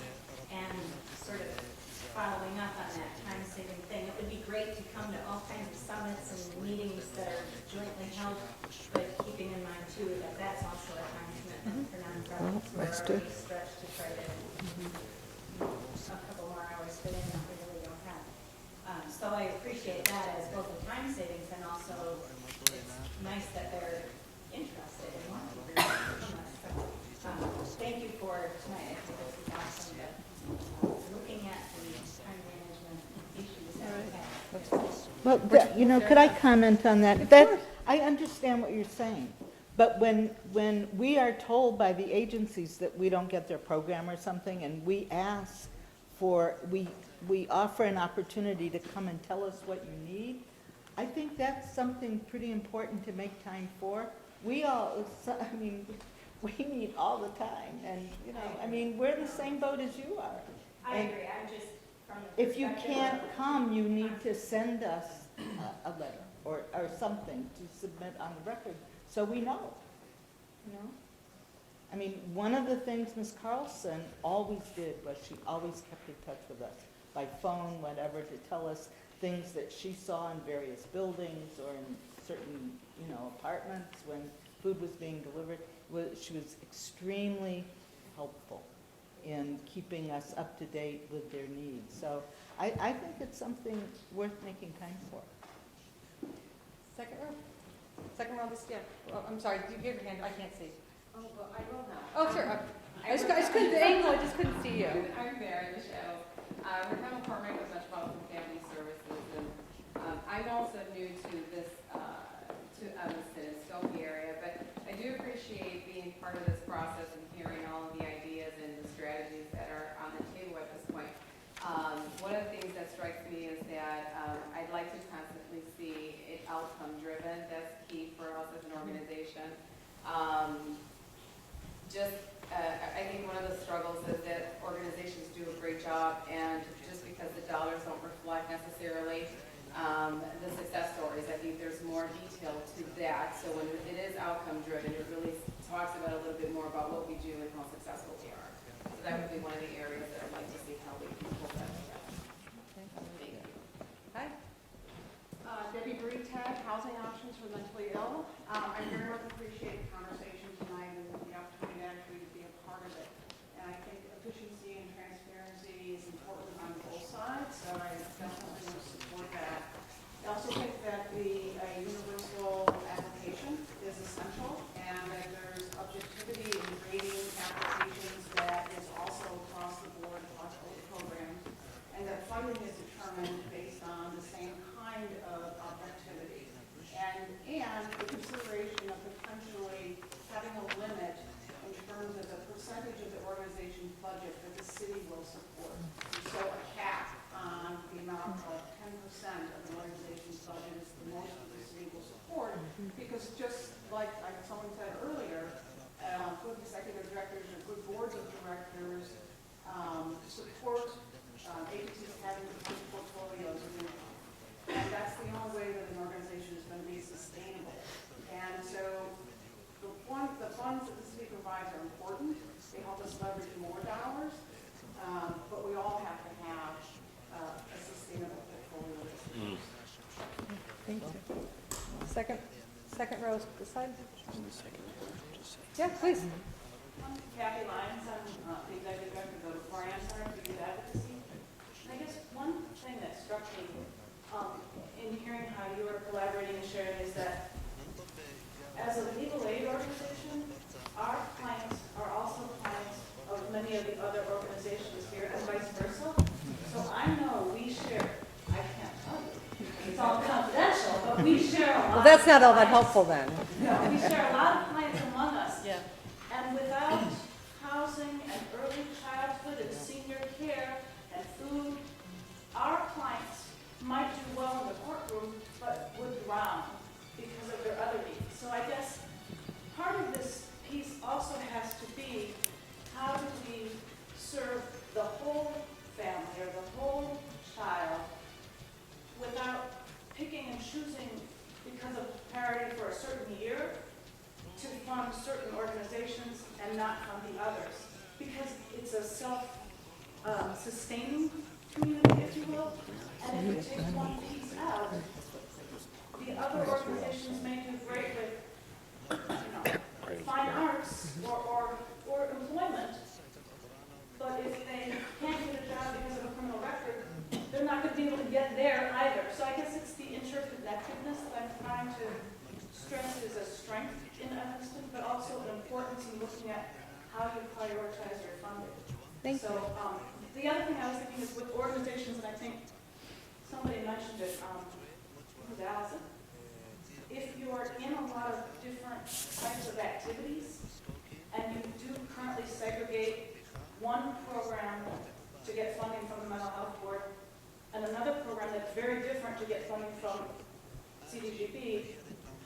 and sort of following up on that time-saving thing. It would be great to come to all kinds of summits and meetings that are jointly held, but keeping in mind too that that's also a time commitment for nonprofits. that's We're true. already stretched to try to a couple more hours fit in that we really don't have. So I appreciate that as both a time savings and also it's nice that they're interested in wanting to bring us. So, thank you for tonight. I think this is awesome. But looking at the time management issues that we have. Well, you know, could I comment on that? I understand what you're saying, but when we are told by the agencies that we don't get their program or something, and we ask for, we offer an opportunity to come and tell us what you need, I think that's something pretty important to make time for. We all, I mean, we meet all the time, and, you know, I mean, we're in the same boat as you are. I And agree. I'm just from the if you perspective can't of- come, you need to send us a letter or something to submit on the record, so we know, you know? I mean, one of the things Ms. Carlson always did was she always kept in touch with us by phone, whatever, to tell us things that she saw in various buildings or in certain, you know, apartments when food was being delivered. She was extremely helpful in keeping us up to date with their needs. So I think it's something worth making time for. Second row? Second row, this, yeah. Oh, I'm sorry, you gave your hand, I can't see. Oh, well, I will now. Oh, sure. I just couldn't, the angle, I just couldn't see you. I'm Mary Michelle. We're Pam McCormick with Metropolitan Family Services, and I'm also new to this, to Evanston and Skokie area, but I do appreciate being part of this process and hearing all of the ideas and the strategies that are on the table at this point. One of the things that strikes me is that I'd like to constantly see it outcome driven. That's key for us as an organization. I think one of the struggles is that organizations do a great job, and just because the dollars don't reflect necessarily the success stories, I think there's more detail to that. So when it is outcome driven, it really talks about a little bit more about what we do and how successful we are. So that would be one of the areas that I'd like to see how we can pull that together. Thank you. Hi. Debbie Breed-Tag, Housing Options for the Mentally Ill. I very much appreciate the conversation tonight and the opportunity actually to be a part of it. And I think efficiency and transparency is important on both sides, so I definitely want to support that. I also think that the universal budget that the city will support. So a cap on the amount of 10% of an organization's budget is the most that the city will support, because just like someone said earlier, good executive directors or good boards of directors support agencies having good portfolios of income. And that's the only way that an organization is going to be sustainable. And so the funds that the city provides are important. They help us leverage more dollars, but we all have to have a sustainable portfolio. Thank you. Second row, this side? Yeah, please. I'm Kathy Lyons, I'm the executive director of the Brand Center for Youth Advocacy. And I guess one thing that struck me in hearing how you are collaborating and sharing is that as a legal aid organization, our clients are also clients of many of the other organizations here and vice versa. So I know we share, I can't tell you, it's all confidential, but we share a lot. Well, that's not all that of helpful then. No, we share a lot of clients among us. Yeah. And without housing and early childhood and senior care and food, our clients might do well in the courtroom, but would drown because of their other needs. So I guess part of this piece also has to be, how do we serve the whole family or the whole child without picking and choosing because of parity for a certain year to fund certain organizations and not fund the others? Because it's a self-sustaining community, if you will, and if we take one piece out, the other organizations may do great with, fine arts or employment, but if they can't get a job because of a criminal record, they're not going to be able to get there either. So I guess it's the interconnectedness that I'm trying to stress is a strength in Evanston, but also an importance in looking at how you prioritize your funding. Thank you. The other thing I was thinking is with organizations, and I think somebody mentioned it, who's Allison? If you are in a lot of different types of activities, and you do currently segregate one program to get funding from the Mental Health Board, and another program that's very different to get funding from CDGB,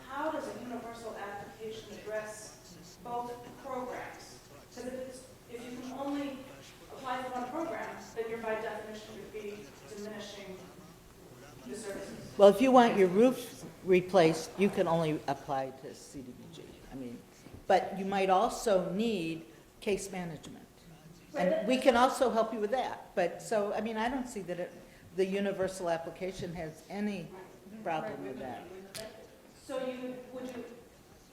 how does a universal application address both programs? Because if you can only apply for one program, then you're by definition would be diminishing the services. Well, if you want your roof replaced, you can only apply to CDBG. But you might also need case management. And we can also help you with that. But so, I don't see that the universal application has any problem with that. So would you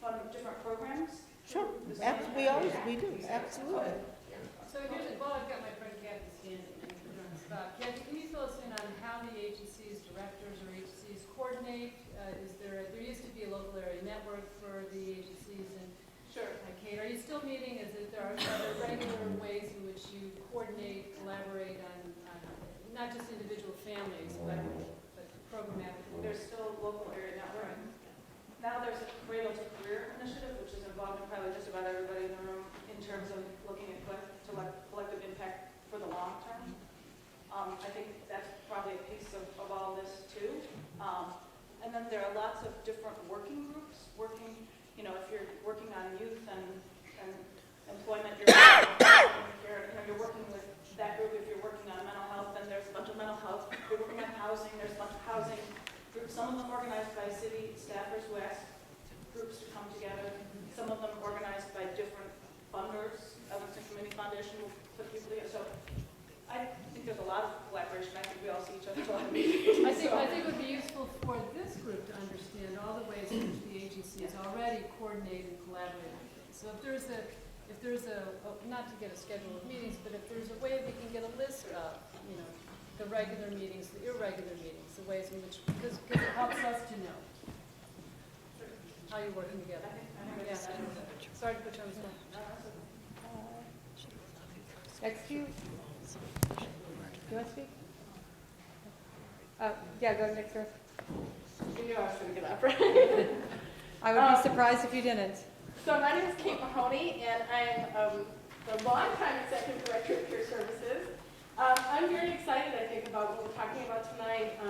fund different programs? Sure, we do, absolutely. So here's, well, I've got my friend Kathy standing. Kathy, can you fill us in on how the agencies, directors or agencies coordinate? There used to be a local area network for the agencies, and sure. Kate, are you still meeting? Are there regular ways in which you coordinate, collaborate on not just individual families, but programmatic? There's still a local area network. Now there's a Cradle to Career initiative, which is involving probably just about everybody in the room in terms of looking at collective impact for the long term. I think that's probably a piece of all this too. And then there are lots of different working groups working, if you're working on youth and employment, you're working with that group. If you're working on mental health, then there's a bunch of mental health. If you're working on housing, there's a bunch of housing groups. Some of them organized by city staffers who ask groups to come together. Some of them organized by different funders. Evanston Community Foundation will put people together. So I think there's a lot of collaboration. I think we all see each other a lot of meetings. I think it would be useful for this group to understand all the ways in which the agencies already coordinate and collaborate on things. So if there's a not to get a schedule of meetings, but if there's a way we can get a list of, the regular meetings, the irregular meetings, the ways in which, because it helps us to know how you're working together. Yeah. Sorry to put you on the spot. Next to you. Do you want to speak? Yeah, go next door. You knew I was going to get up, right? I would be surprised if you didn't. So my name is Kate Mahoney, and I'm the longtime executive Executive Director of Peer Services. I'm very excited, I think, about what we're talking about tonight.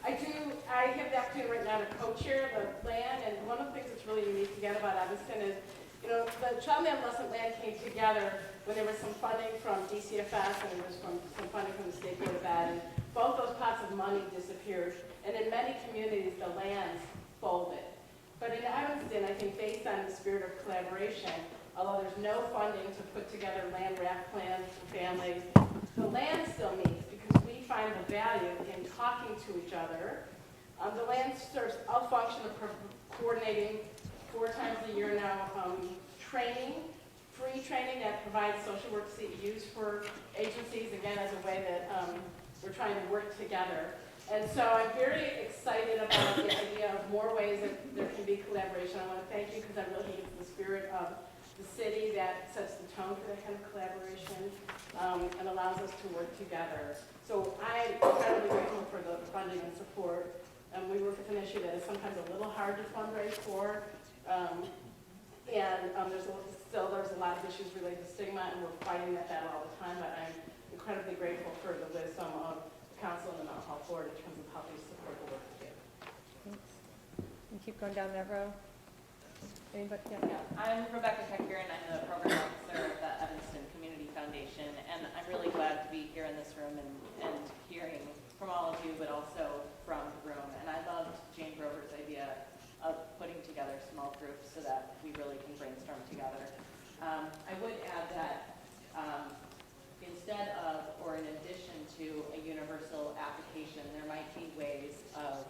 I have the opportunity right now to co-chair the land, and one of the things that's really unique again about Evanston is, you know, the child and adolescent land came together when there was some funding from DCFS and there was some funding from the State Board of Ed, and both those pots of money disappeared, and in many communities, the lands folded. But in Evanston, I think based on the spirit of collaboration, although there's no funding to put together land RAP plans for families, the land still meets because we find the value in talking to each other. The land serves a function of coordinating 4 times a year now training, free training that provides social work CEUs for agencies, again, as a way that we're trying to work together. And so I'm very excited about the idea of more ways that there can be collaboration. I want to thank you because I really think it's the spirit of the city that sets the tone for that kind of collaboration and allows us to work together. So I'm incredibly grateful for the funding and support. We work with an issue that is sometimes a little hard to fundraise for. There's a lot of issues related to stigma, and we're fighting that battle all the time, but I'm incredibly grateful for the wisdom of the council and the mental health board in terms of how they support the work we do. Thanks. And keep going down that row. Anybody? Yeah, I'm Rebecca Keckbeer, and I'm the program officer of the Evanston Community Foundation, and I'm really glad to be here in this room and hearing from all of you, but also from the room. And I loved Jane Grover's idea of putting together small groups so that we really can brainstorm together. I would add that instead of, or in addition to a universal application, there might be ways of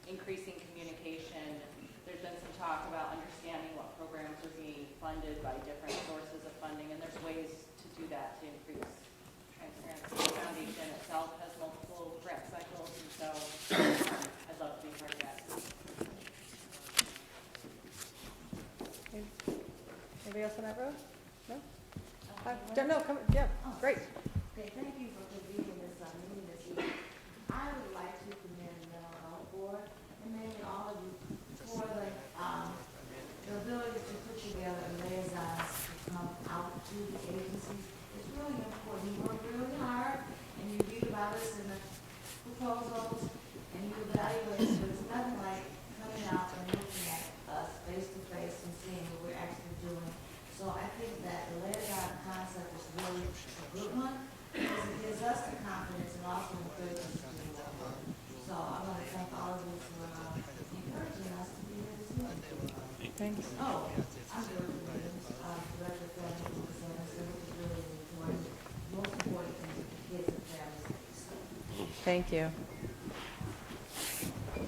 increasing communication. There's been some talk about understanding what programs are being funded by different sources of funding, and there's ways to do that to increase transparency. The foundation itself has multiple grant cycles, and so I'd love to be part of that. Anybody else on that row? No? No, come, yeah, great. Okay, thank you for convening this meeting this evening. I would like to commend the mental health board and mainly all of you for the ability to put together liaisons to come out to the agencies. It's really important. You work really hard and you read about us in the proposals and you evaluate. So it's nothing like coming out and looking at us face to face and seeing what we're actually doing. So I think that the liaison concept is really a good one because it gives us the confidence and also encourages us to do that work. So I want to thank all of you for encouraging us to be here this evening. Thanks. Oh, I'm Dorothy Williams, Director of Family Services, which is really important. Most important thing is the kids and families. Thank you.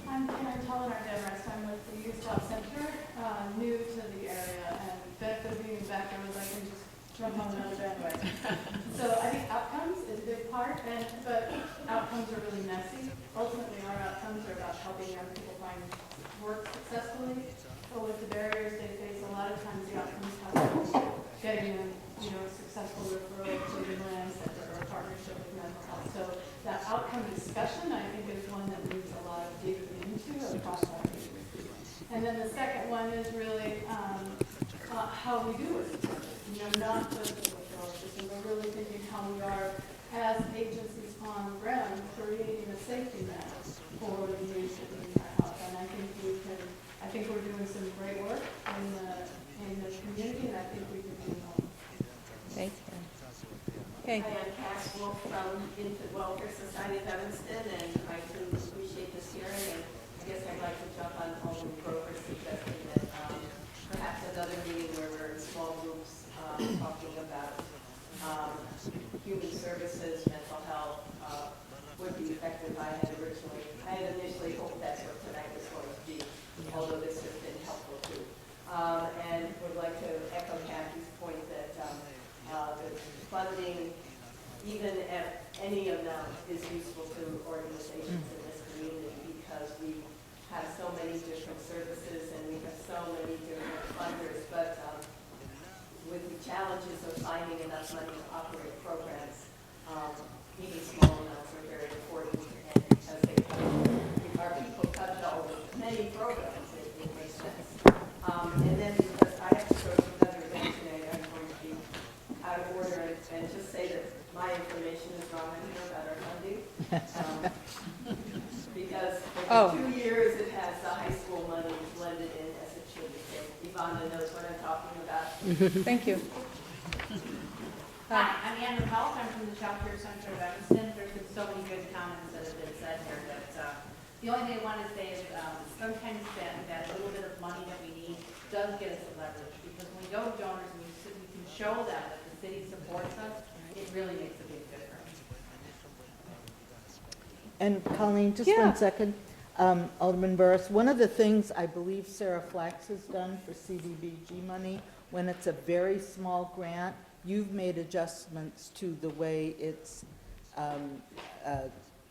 I'm Karen Toller-Arden-Rest. I'm with the Youth Health Center, new to the area, and benefit of being back, I was like, I can just jump on another bandwagon. So I think outcomes is a big part, but outcomes are really messy. Ultimately, our outcomes are about helping young people find work successfully, but with the barriers they face, a lot of times the outcomes have to do with getting them, successful referral to the land center or a partnership with mental health. So that outcome discussion, I think, is one that needs a lot of digging into across our agencies. And then the second one is really how we do it. Not just the referral system, but really thinking how we are, as agencies on the ground, creating a safety net for the youth in mental health. And I think we're doing some great work in the community, and I think we can do more. Thank you. Okay. Hi, I'm Cass Wolf from Infant Welfare Society of Evanston, and I do appreciate this hearing, and I guess I'd like to jump on Alderman Grover suggesting that perhaps another meeting where we're in small groups talking about human services, mental health, would be effective. I had initially hoped that's what tonight was going to be, although this has been helpful too. And would like to echo Kathy's point that the funding, even at any amount, is useful to organizations in this community because we have so many different services and we have so many different funders. But with the challenges of finding enough money to operate programs, even small amounts are very important. And because our people touch all the many programs, it makes sense. And then because I have to go to another event today, I'm going to be out of order and just say that my information is wrong in here about our funding. Because for 2 years, it has the high school money blended in as it should be. So Yvonne knows what I'm talking about. Thank you. Hi, I'm Ann McCall. I'm from the Child Care Center of Evanston. There's been so many good comments that have been said here that the only thing I want to say is sometimes that little bit of money that we need does get us a leverage, because when we go to donors and we can show them that the city supports us, it really makes a big difference. And Colleen, just Yeah. 1 second. Alderman Burris, one of the things I believe Sarah Flax has done for CDBG money, when it's a very small grant, you've made adjustments to the way it's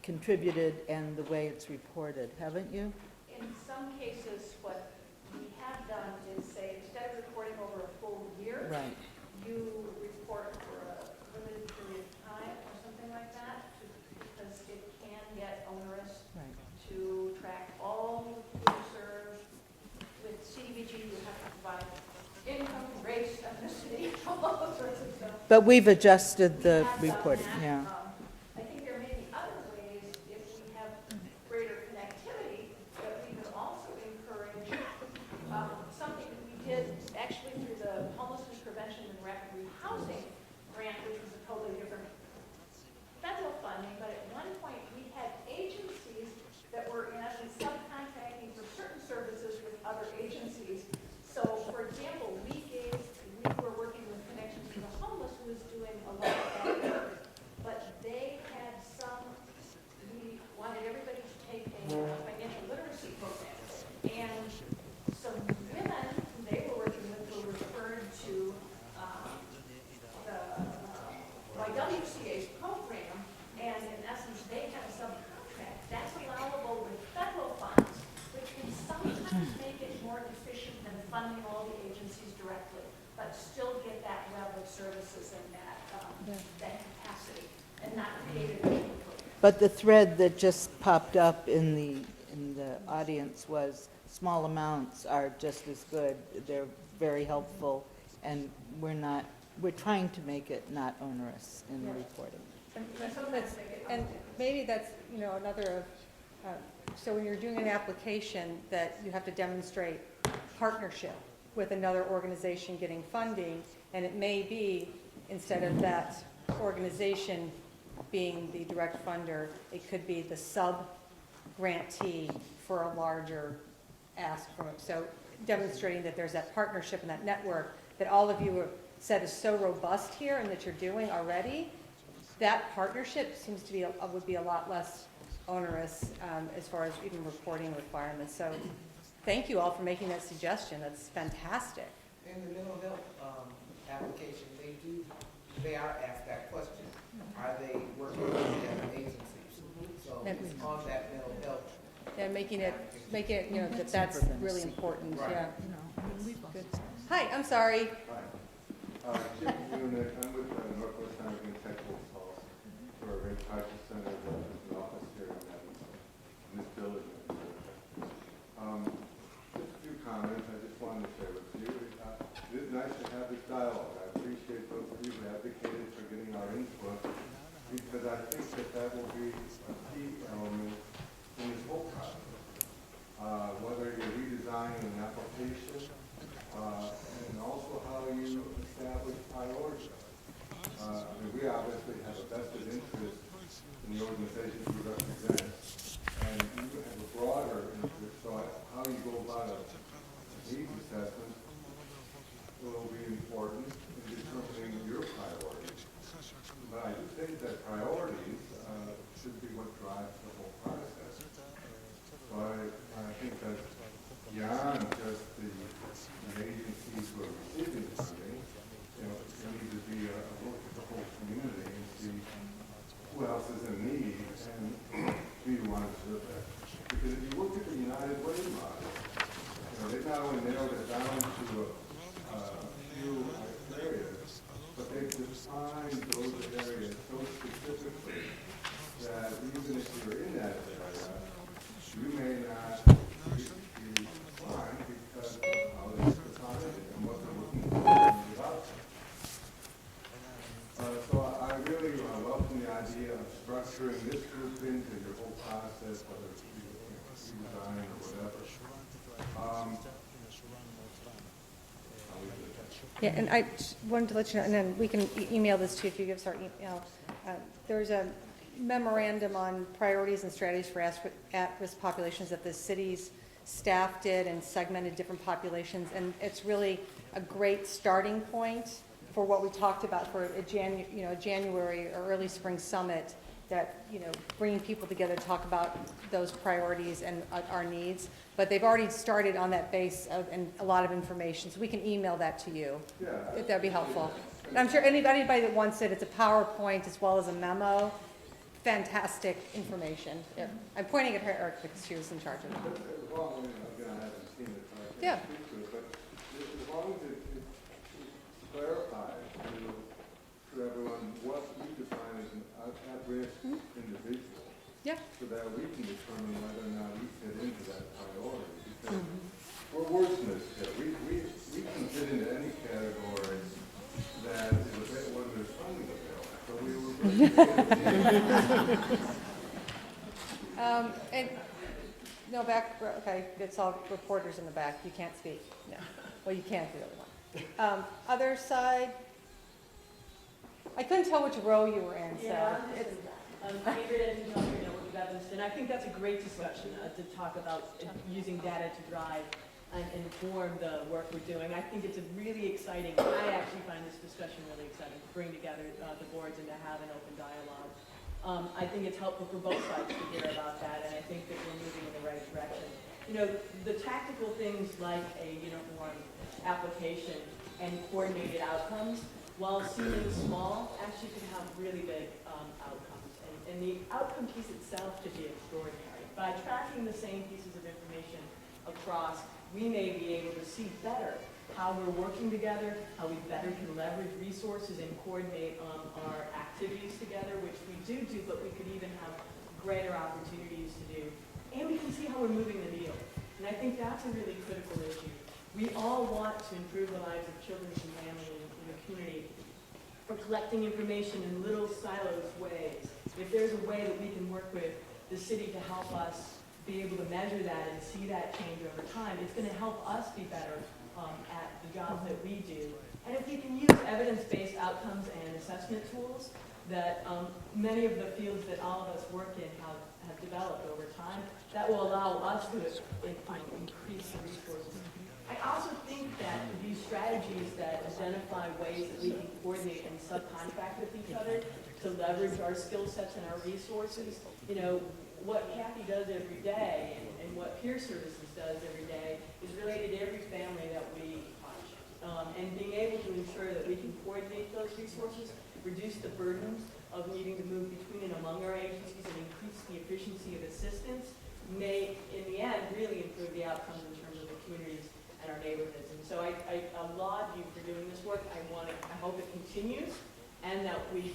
contributed and the way it's reported, haven't you? In some cases, what we have done is say, instead of reporting over a full year, Right. you report for a limited period of time or something like that, because it can get onerous Right. to track all the people served. With CDBG, you have to provide income, race, ethnicity, all those sorts of stuff. But we've adjusted the We have done reporting, that. yeah. I think there may be other ways, if we have greater connectivity, that we can also encourage something that we did actually through the homelessness prevention and rapid rehousing grant, which was a totally different federal funding, but at one point we had agencies that were in essence subcontracting for certain services with other agencies. So, for example, we were working with Connections to the Homeless, who was doing a lot of that work, but they had we wanted everybody to take a financial literacy program. And some women who they were working with were referred to the YWCA's program, and in essence, they have a subcontract. That's allowable with federal funds, which can sometimes make it more efficient than funding all the agencies directly, but still get that level of services and that capacity, and not create a new program. But the thread that just popped up in the audience was small amounts are just as good. They're very helpful, and we're trying to make it not onerous in the reporting. And maybe that's, another, so when you're doing an application, that you have to demonstrate partnership with another organization getting funding, and it may be, instead of that organization being the direct funder, it could be the sub-grantee for a larger ask from it. So demonstrating that there's that partnership and that network that all of you have said is so robust here and that you're doing already, that partnership seems to be, would be a lot less onerous as far as even reporting requirements. So thank you all for making that suggestion. That's fantastic. In the mental health application, they are asked that question. Are they working with other agencies? So it's on that mental health. Yeah, making it, that's really important, Right. yeah. Good. Hi, I'm sorry. Hi. Jim Unick, I'm with the Northwest American Technical Pulse for a very crisis center that is an office here in Evanston, in this building. Just a few comments I just wanted to share with you. It is nice to have this dialogue. I appreciate those of you who advocated for getting our input, because I think that will be a key element in this whole process. Whether you're redesigning an application, and also how you establish priorities. We obviously have a vested interest in the organizations we represent, and you have a broader interest, so how you go about a needs assessment will be important in determining your priorities. But I do think that priorities should be what drives the whole process. So I think that beyond just the agencies who are receiving funding, there needs to be a look at the whole community and see who else is in need and who you want to serve that. Because if you look at the United Way model, they've not only narrowed it down to a few areas, but they've defined those areas so specifically that even if you're in that area, you may not be fine because of how they define it and what they're looking for in the development. So idea of structuring this group into your whole process, whether it's redesign or whatever. I'll leave it at that. Yeah, and I just wanted to let you know, and then we can email this to you if you give us our email. There's a memorandum on priorities and strategies for at-risk populations that the city's staff did and segmented different populations, and it's really a great starting point for what we talked about for a January or early spring summit, that, bringing people together to talk about those priorities and our needs. But they've already started on that base and a lot of information, so we can email that to you, if that'd be helpful. And I'm sure anybody that wants it, it's a PowerPoint as well as a memo. Fantastic information. Yeah. I'm pointing at her because she was in charge of it. As long as, again, I haven't seen it, so I Yeah. can't speak to it, but as long as it clarifies to everyone what you define as an at-risk individual. Yeah. So that we can determine whether or not we fit into that priority. Because we're wordsmiths here. We can fit into any category that is available when there's funding available. So we were and no back. Okay, it's all reporters in the back. You can't speak. No. Well, you can't do the other one. Other side. I couldn't tell which row you were in. So it's. Favorite Engineering Network of Evanston. I think that's a great discussion to talk about using data to drive and inform the work we're doing. I think it's a really exciting, I actually find this discussion really exciting, to bring together the boards and to have an open dialogue. I think it's helpful for both sides to hear about that, and I think that we're moving in the right direction. The tactical things like a uniform application and coordinated outcomes, while seeming small, actually can have really big outcomes. And the outcome piece itself could be extraordinary. By tracking the same pieces of information across, we may be able to see better how we're working together, how we better can leverage resources and coordinate our activities together, which we do, but we could even have greater opportunities to do. And we can see how we're moving the needle. And I think that's a really critical issue. We all want to improve the lives of children and families in the community. We're collecting information in little silos ways. If there's a way that we can work with the city to help us be able to measure that and see that change over time, it's going to help us be better at the jobs that we do. And if we can use evidence-based outcomes and assessment tools that many of the fields that all of us work in have developed over time, that will allow us to increase the resources. I also think that these strategies that identify ways that we can coordinate and subcontract with each other to leverage our skill sets and our resources, what Kathy does every day and what Peer Services does every day is related to every family that we touch. And being able to ensure that we can coordinate those resources, reduce the burdens of needing to move between and among our agencies, and increase the efficiency of assistance may, in the end, really improve the outcomes in terms of the communities and our neighborhoods. And so I laud you for doing this work. I hope it continues, and that you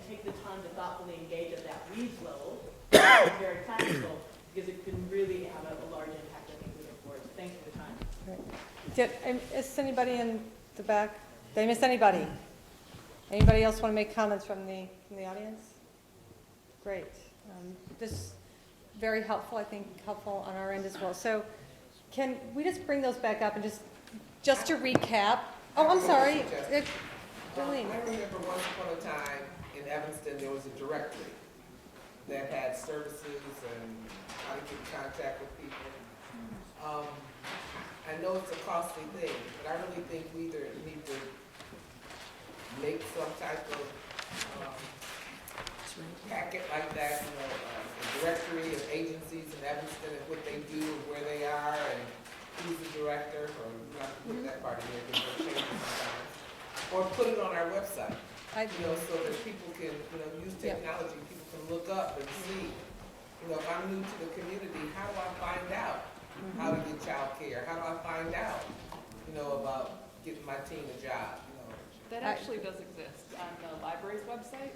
take the time to thoughtfully engage at that weeds level, very practical, because it can really have a large impact, I think, moving forward. So thanks for the time. Did I miss anybody in the back? Did I miss anybody? Anybody else want to make comments from the audience? Great. This is very helpful, I think, helpful on our end as well. So can we just bring those back up and just to recap? Oh, I'm sorry. Jolene. I remember once upon a time in Evanston, there was a directory that had services and how to get in contact with people. I know it's a costly thing, but I really think we either need to make some type of packet like that, a directory of agencies in Evanston and what they do and where they are and who's the director, or not put that part in there because it changes sometimes. Or put it on our website, so that people can, use technology. People can look up and see, if I'm new to the community, how do I find out how to get child care? How do I find out, about getting my teen a job? That actually does exist on the library's website,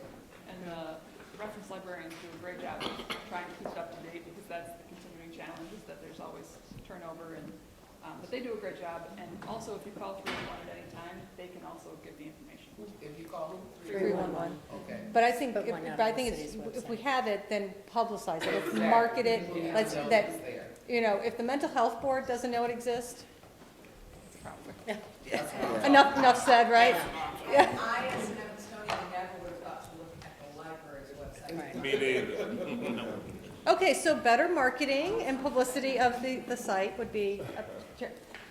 and the reference librarians do a great job of trying to keep it up to date, because that's the continuing challenge, is that there's always turnover, but they do a great job. And also, if you call 311 at any time, they can also give the information. If you call 311. Okay. But I think, But why not but I on the think city's it's, if we website? have it, then publicize it, let's Exactly. market it, Yeah. let's, So that, it's there. you know, if the mental health board doesn't know it exists, That's what I'm enough said, right? Yeah. I, as an Evastonian, never would have thought to look at the library's website. Me neither. Okay, so better marketing and publicity of the site would be,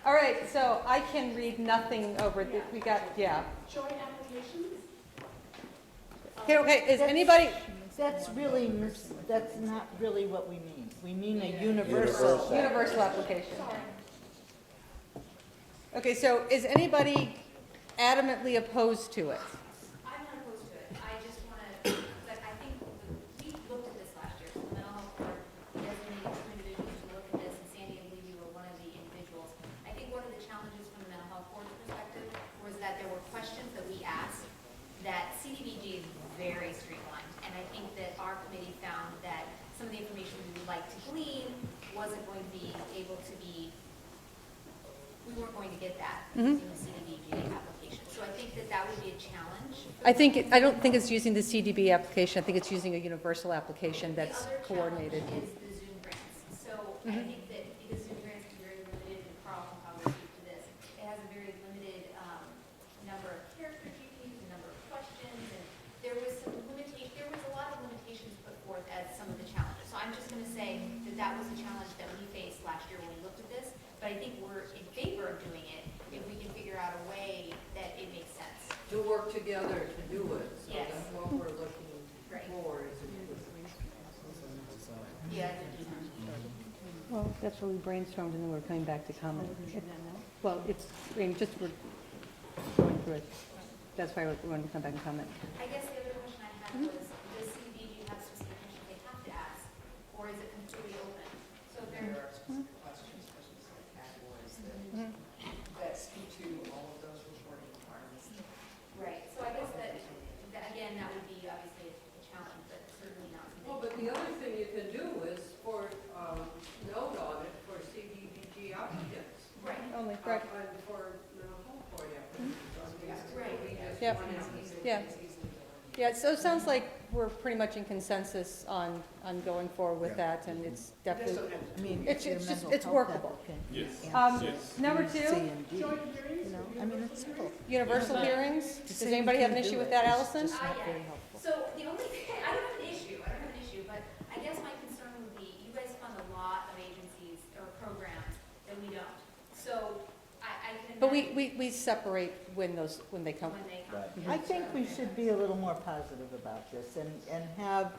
all right, so I can read nothing over, we got, yeah. Joint applications? Okay, is anybody, That's really, that's not really what we mean. We mean a universal. universal application? Okay, so is anybody adamantly opposed to it? I'm not opposed to it. I just want to, but I think we looked at this last year. So the mental health board designated two individuals to look at this, and Sandy, I believe you were one of the individuals. I think one of the challenges from the mental health board's perspective was that there were questions that we asked that CDBG is very streamlined. And I think that our committee found that some of the information we would like to glean wasn't going to be able to be, we weren't going to get that using the CDBG application. So I think that that would be a challenge. I don't think it's using the CDB application, I think it's using a universal application that's coordinated. The other challenge is the Zoom grants. So I think that because Zoom grants are very limited, and Carl can probably speak to this, it has a very limited number of character GPs, a number of questions, and there was some limitation, there was a lot of limitations put forth as some of the challenges. So I'm just going to say that that was a challenge that we faced last year when we looked at this, but I think we're in favor of doing it if we can figure out a way that it makes sense. To work together to do it, so Yes. that's what we're looking Right. for is. Yeah. Well, that's what we brainstormed, and then we're coming back to comment. Well, it's, I mean, just we're going through it. That's why we wanted to come back and comment. I guess the other question I had was, does CDBG have specific questions they have to ask, or is it completely open? So if There they're, are specific questions for specific categories that speak to all of those reporting requirements. right, so I guess that again, that would be obviously a challenge, but certainly not something. Well, but the other thing you can do is for, note on it for CDBG applicants. Right. Only, right. And for mental health board applicants. Right. We just Yep. want it easily- Yeah. it's easily done. Yeah, so it sounds like we're pretty much in consensus on going forward with that, and it's definitely, I mean, It's- your it's just- mental it's health workable. applicant Yes. can't Yes. Number use two, C and D, Joint hearings? you know, I mean, it's simple. universal hearings. To Does say you anybody have an can't issue do with it that, is Allison? just not yeah. very helpful. So the only thing, I don't have an issue, but I guess my concern would be, you guys fund a lot of agencies or programs that we don't. So I can But imagine we separate when they come. when they come. I think we should be a little more positive about this and have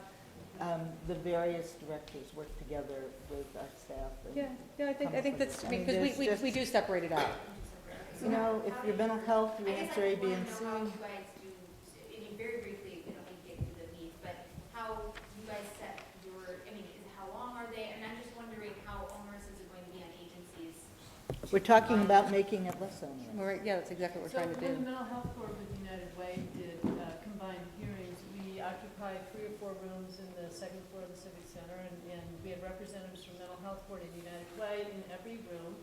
the various directors work together with our staff. and Yeah, I come think up with that's, it. I mean, because there's just- we do separate it out. You know, if your mental health, you I guess answer I A, just B, want and to C. know how you guys do, I mean, very briefly, we don't need to get into the weeds, but how you guys set your, I mean, how long are they? And I'm just wondering how onerous is it going to be on agencies? We're talking about making it less onerous. Right, yeah, that's exactly what we're trying to So when the do. mental health board with United Way did combined hearings, we occupied 3 or 4 rooms in the second floor of the Civic Center, and we had representatives from mental health board and United Way in every room.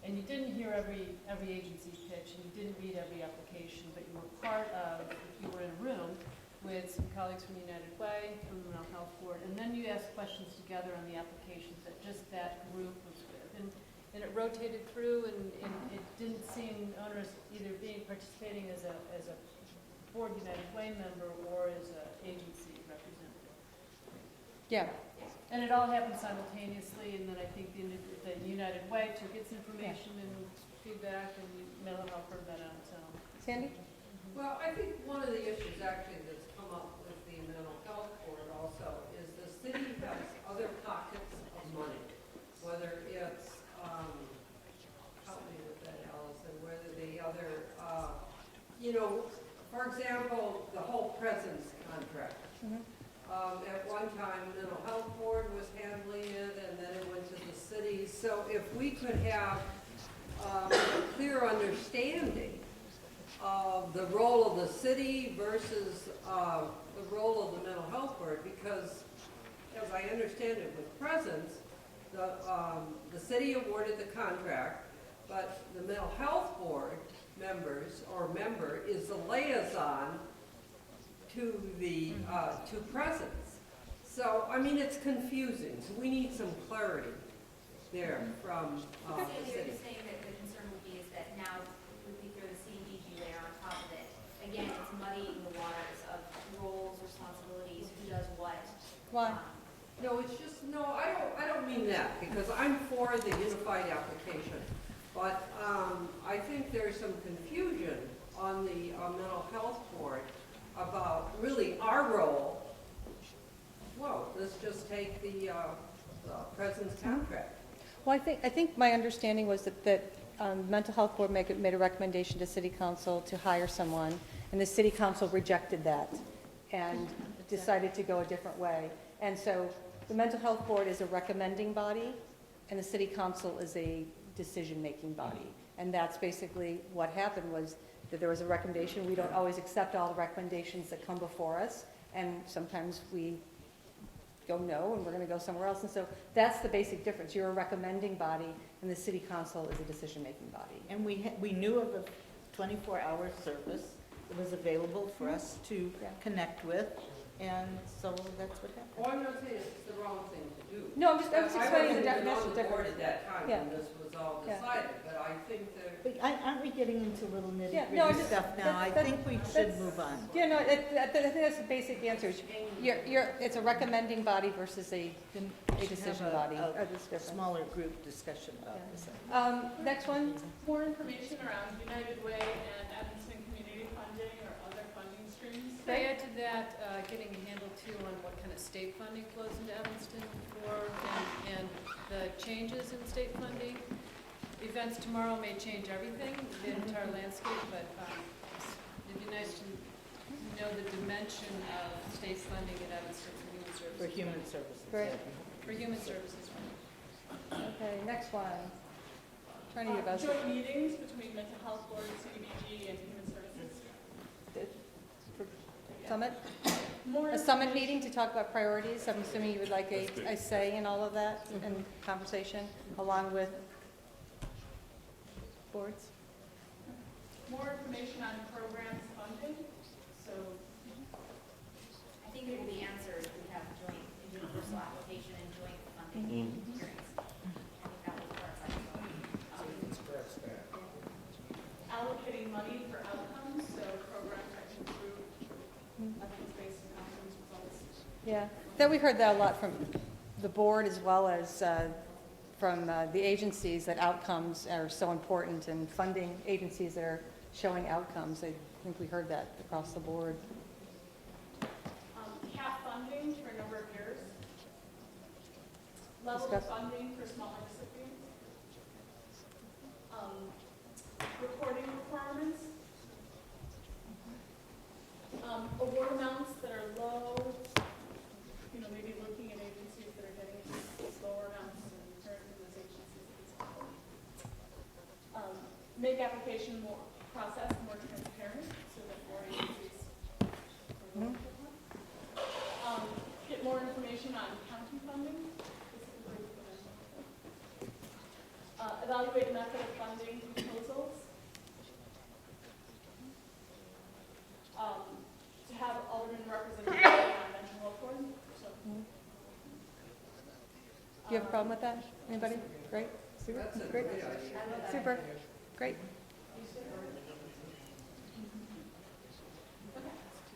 And you didn't hear every agency's pitch, and you didn't read every application, but you were part of, if you were in a room with some colleagues from United Way, from the mental health board, and then you asked questions together on the applications that just that group was with. And it rotated through, and it didn't seem onerous either participating as a board United Way member or as an agency representative. Yeah, And it all happened simultaneously, and then I think the United Way took its information and feedback, and mental health heard that on its own. Sandy? Well, I think one of the issues actually that's come up with the mental health board also is the city has other pockets of money, whether it's, help me with that, Allison, whether the other, for example, the whole presence contract. At one time, mental health board was handling it, and then it went to the city. So if we could have a clear understanding of the role of the city versus the role of the mental health board, because as I understand it with presence, the city awarded the contract, but the mental health board members or member is the liaison to the, to presence. So, I mean, it's confusing, so we need some clarity there from, So the you're city. saying that the concern would be is that now would be through the CDBG layer on top of it. Again, it's muddying the waters of roles, responsibilities, who does what. Why? No, it's just, no, I don't mean that, because I'm for the unified application. But, I think there's some confusion on the, mental health board about really our role. Whoa, let's just take the president's contract. Well, I think my understanding was that mental health board made a recommendation to city council to hire someone, and the city council rejected that and decided to go a different way. And so the mental health board is a recommending body, and the city council is a decision-making body. And that's basically what happened, was that there was a recommendation. We don't always accept all the recommendations that come before us, and sometimes we go no, and we're going to go somewhere else. And so that's the basic difference. You're a recommending body, and the city council is a decision-making body. And we knew of a 24-hour service that was available for us to connect with, and so that's what happened. Well, I'm not saying it's the wrong thing to do. No, I'm just explaining the I wasn't even definition on the board difference. at that time Yeah. when this was all Yeah. decided, but I think that. But aren't we getting into little Yeah, no, nitty-gritty stuff now? I think we should move on. Yeah, no, I think that's the basic answer. It's a recommending body versus a decision body. Have That's a different. smaller group discussion about this. Next one. More information around United Way and Evanston community funding or other funding streams. I add to that, getting a handle too on what kind of state funding flows into Evanston and the changes in state funding. Events tomorrow may change everything, the entire landscape, but it'd be nice to know the dimension of state funding at Evanston for human services. For human services. Great. For human services. Okay, next one. Trying to get about Joint meetings between mental health board, CDBG, and human services. Summit? More A summit meeting to talk about priorities. I'm assuming you would like a say in all of that and conversation along with boards? More information on programs funding, so. I think it will be answered if we have joint universal application and joint funding hearings. I think that will clarify. Allocating money for outcomes, so programs that improve evidence-based outcomes results. Yeah, that we heard that a lot from the board as well as from the agencies, that outcomes are so important, and funding agencies that are showing outcomes. I think we heard that across the board. Cap funding for a number of years. Level of Discuss. funding for smaller recipients. Reporting requirements. Award amounts that are low, maybe looking at agencies that are getting lower amounts and return to those agencies. Make application process more transparent so that more agencies are willing to apply. Get more information on county funding, specifically for mental health. Evaluate the method of funding proposals. To have alderman representation on mental health board. So. Do you have a problem with that? Anybody? Great. Super. That's a Great. great idea. Super. Great.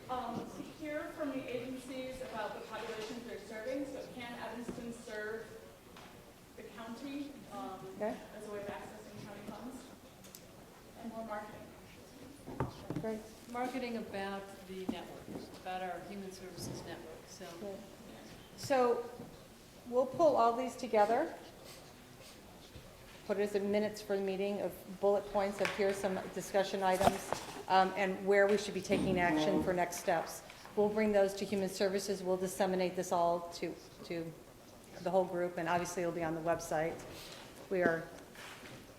To hear from the agencies about the populations they're serving, so can Evanston serve the county as a way of accessing county funds? And more marketing. Great. Marketing about the network, about our human services network, so. So we'll pull all these together, put it as a minutes for the meeting of bullet points of here's some discussion items and where we should be taking action for next steps. We'll bring those to human services. We'll disseminate this all to the whole group, and obviously it'll be on the website. We are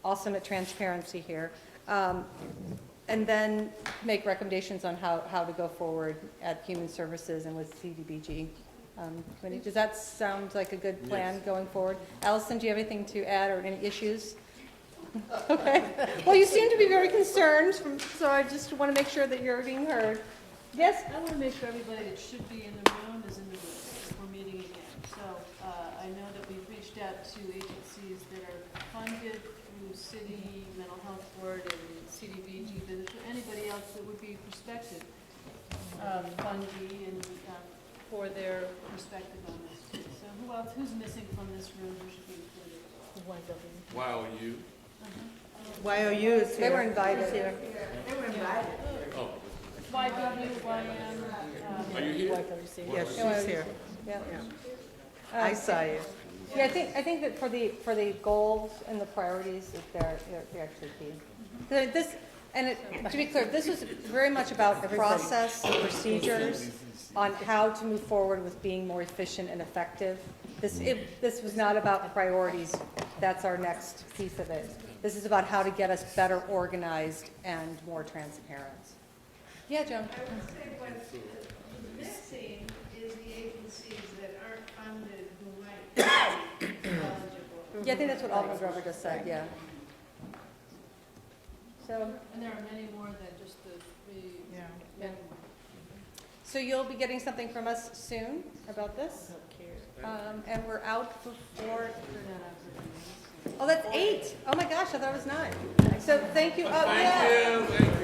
awesome at transparency here. And then make recommendations on how to go forward at human services and with CDBG. Committee. Does that sound like a good plan going forward? Allison, do you have anything to add or any issues? Okay. Well, you seem to be very concerned, so I just want to make sure that you're being heard. Yes? I want to make sure everybody that should be in the room is in the room if we're meeting again. So I know that we've reached out to agencies that are funded through city, mental health board, and CDBG, but is there anybody else that would be prospective fundee and for their perspective on this too? So who else, who's missing from this room who should be included? YOU. YOU is here. They were invited. Here. They were invited. Oh, YW, YM. are you here? Yes, she's here. Yeah. I saw you. Yeah, I think that for the goals and the priorities, that they're actually key. To be clear, this was very much about process, procedures, on how to move forward with being more efficient and effective. This was not about priorities. That's our next piece of it. This is about how to get us better organized and more transparent. Yeah, Joan? I would say what's missing is the agencies that aren't funded who might be eligible. Yeah, I think that's what Alderman Grover just said, yeah. So, And there are many more than just the three. yeah. So you'll be getting something from us soon about this? And we're out before, oh, that's 8. Oh my gosh, I thought it was 9. So thank you. Oh, yeah. Thank you.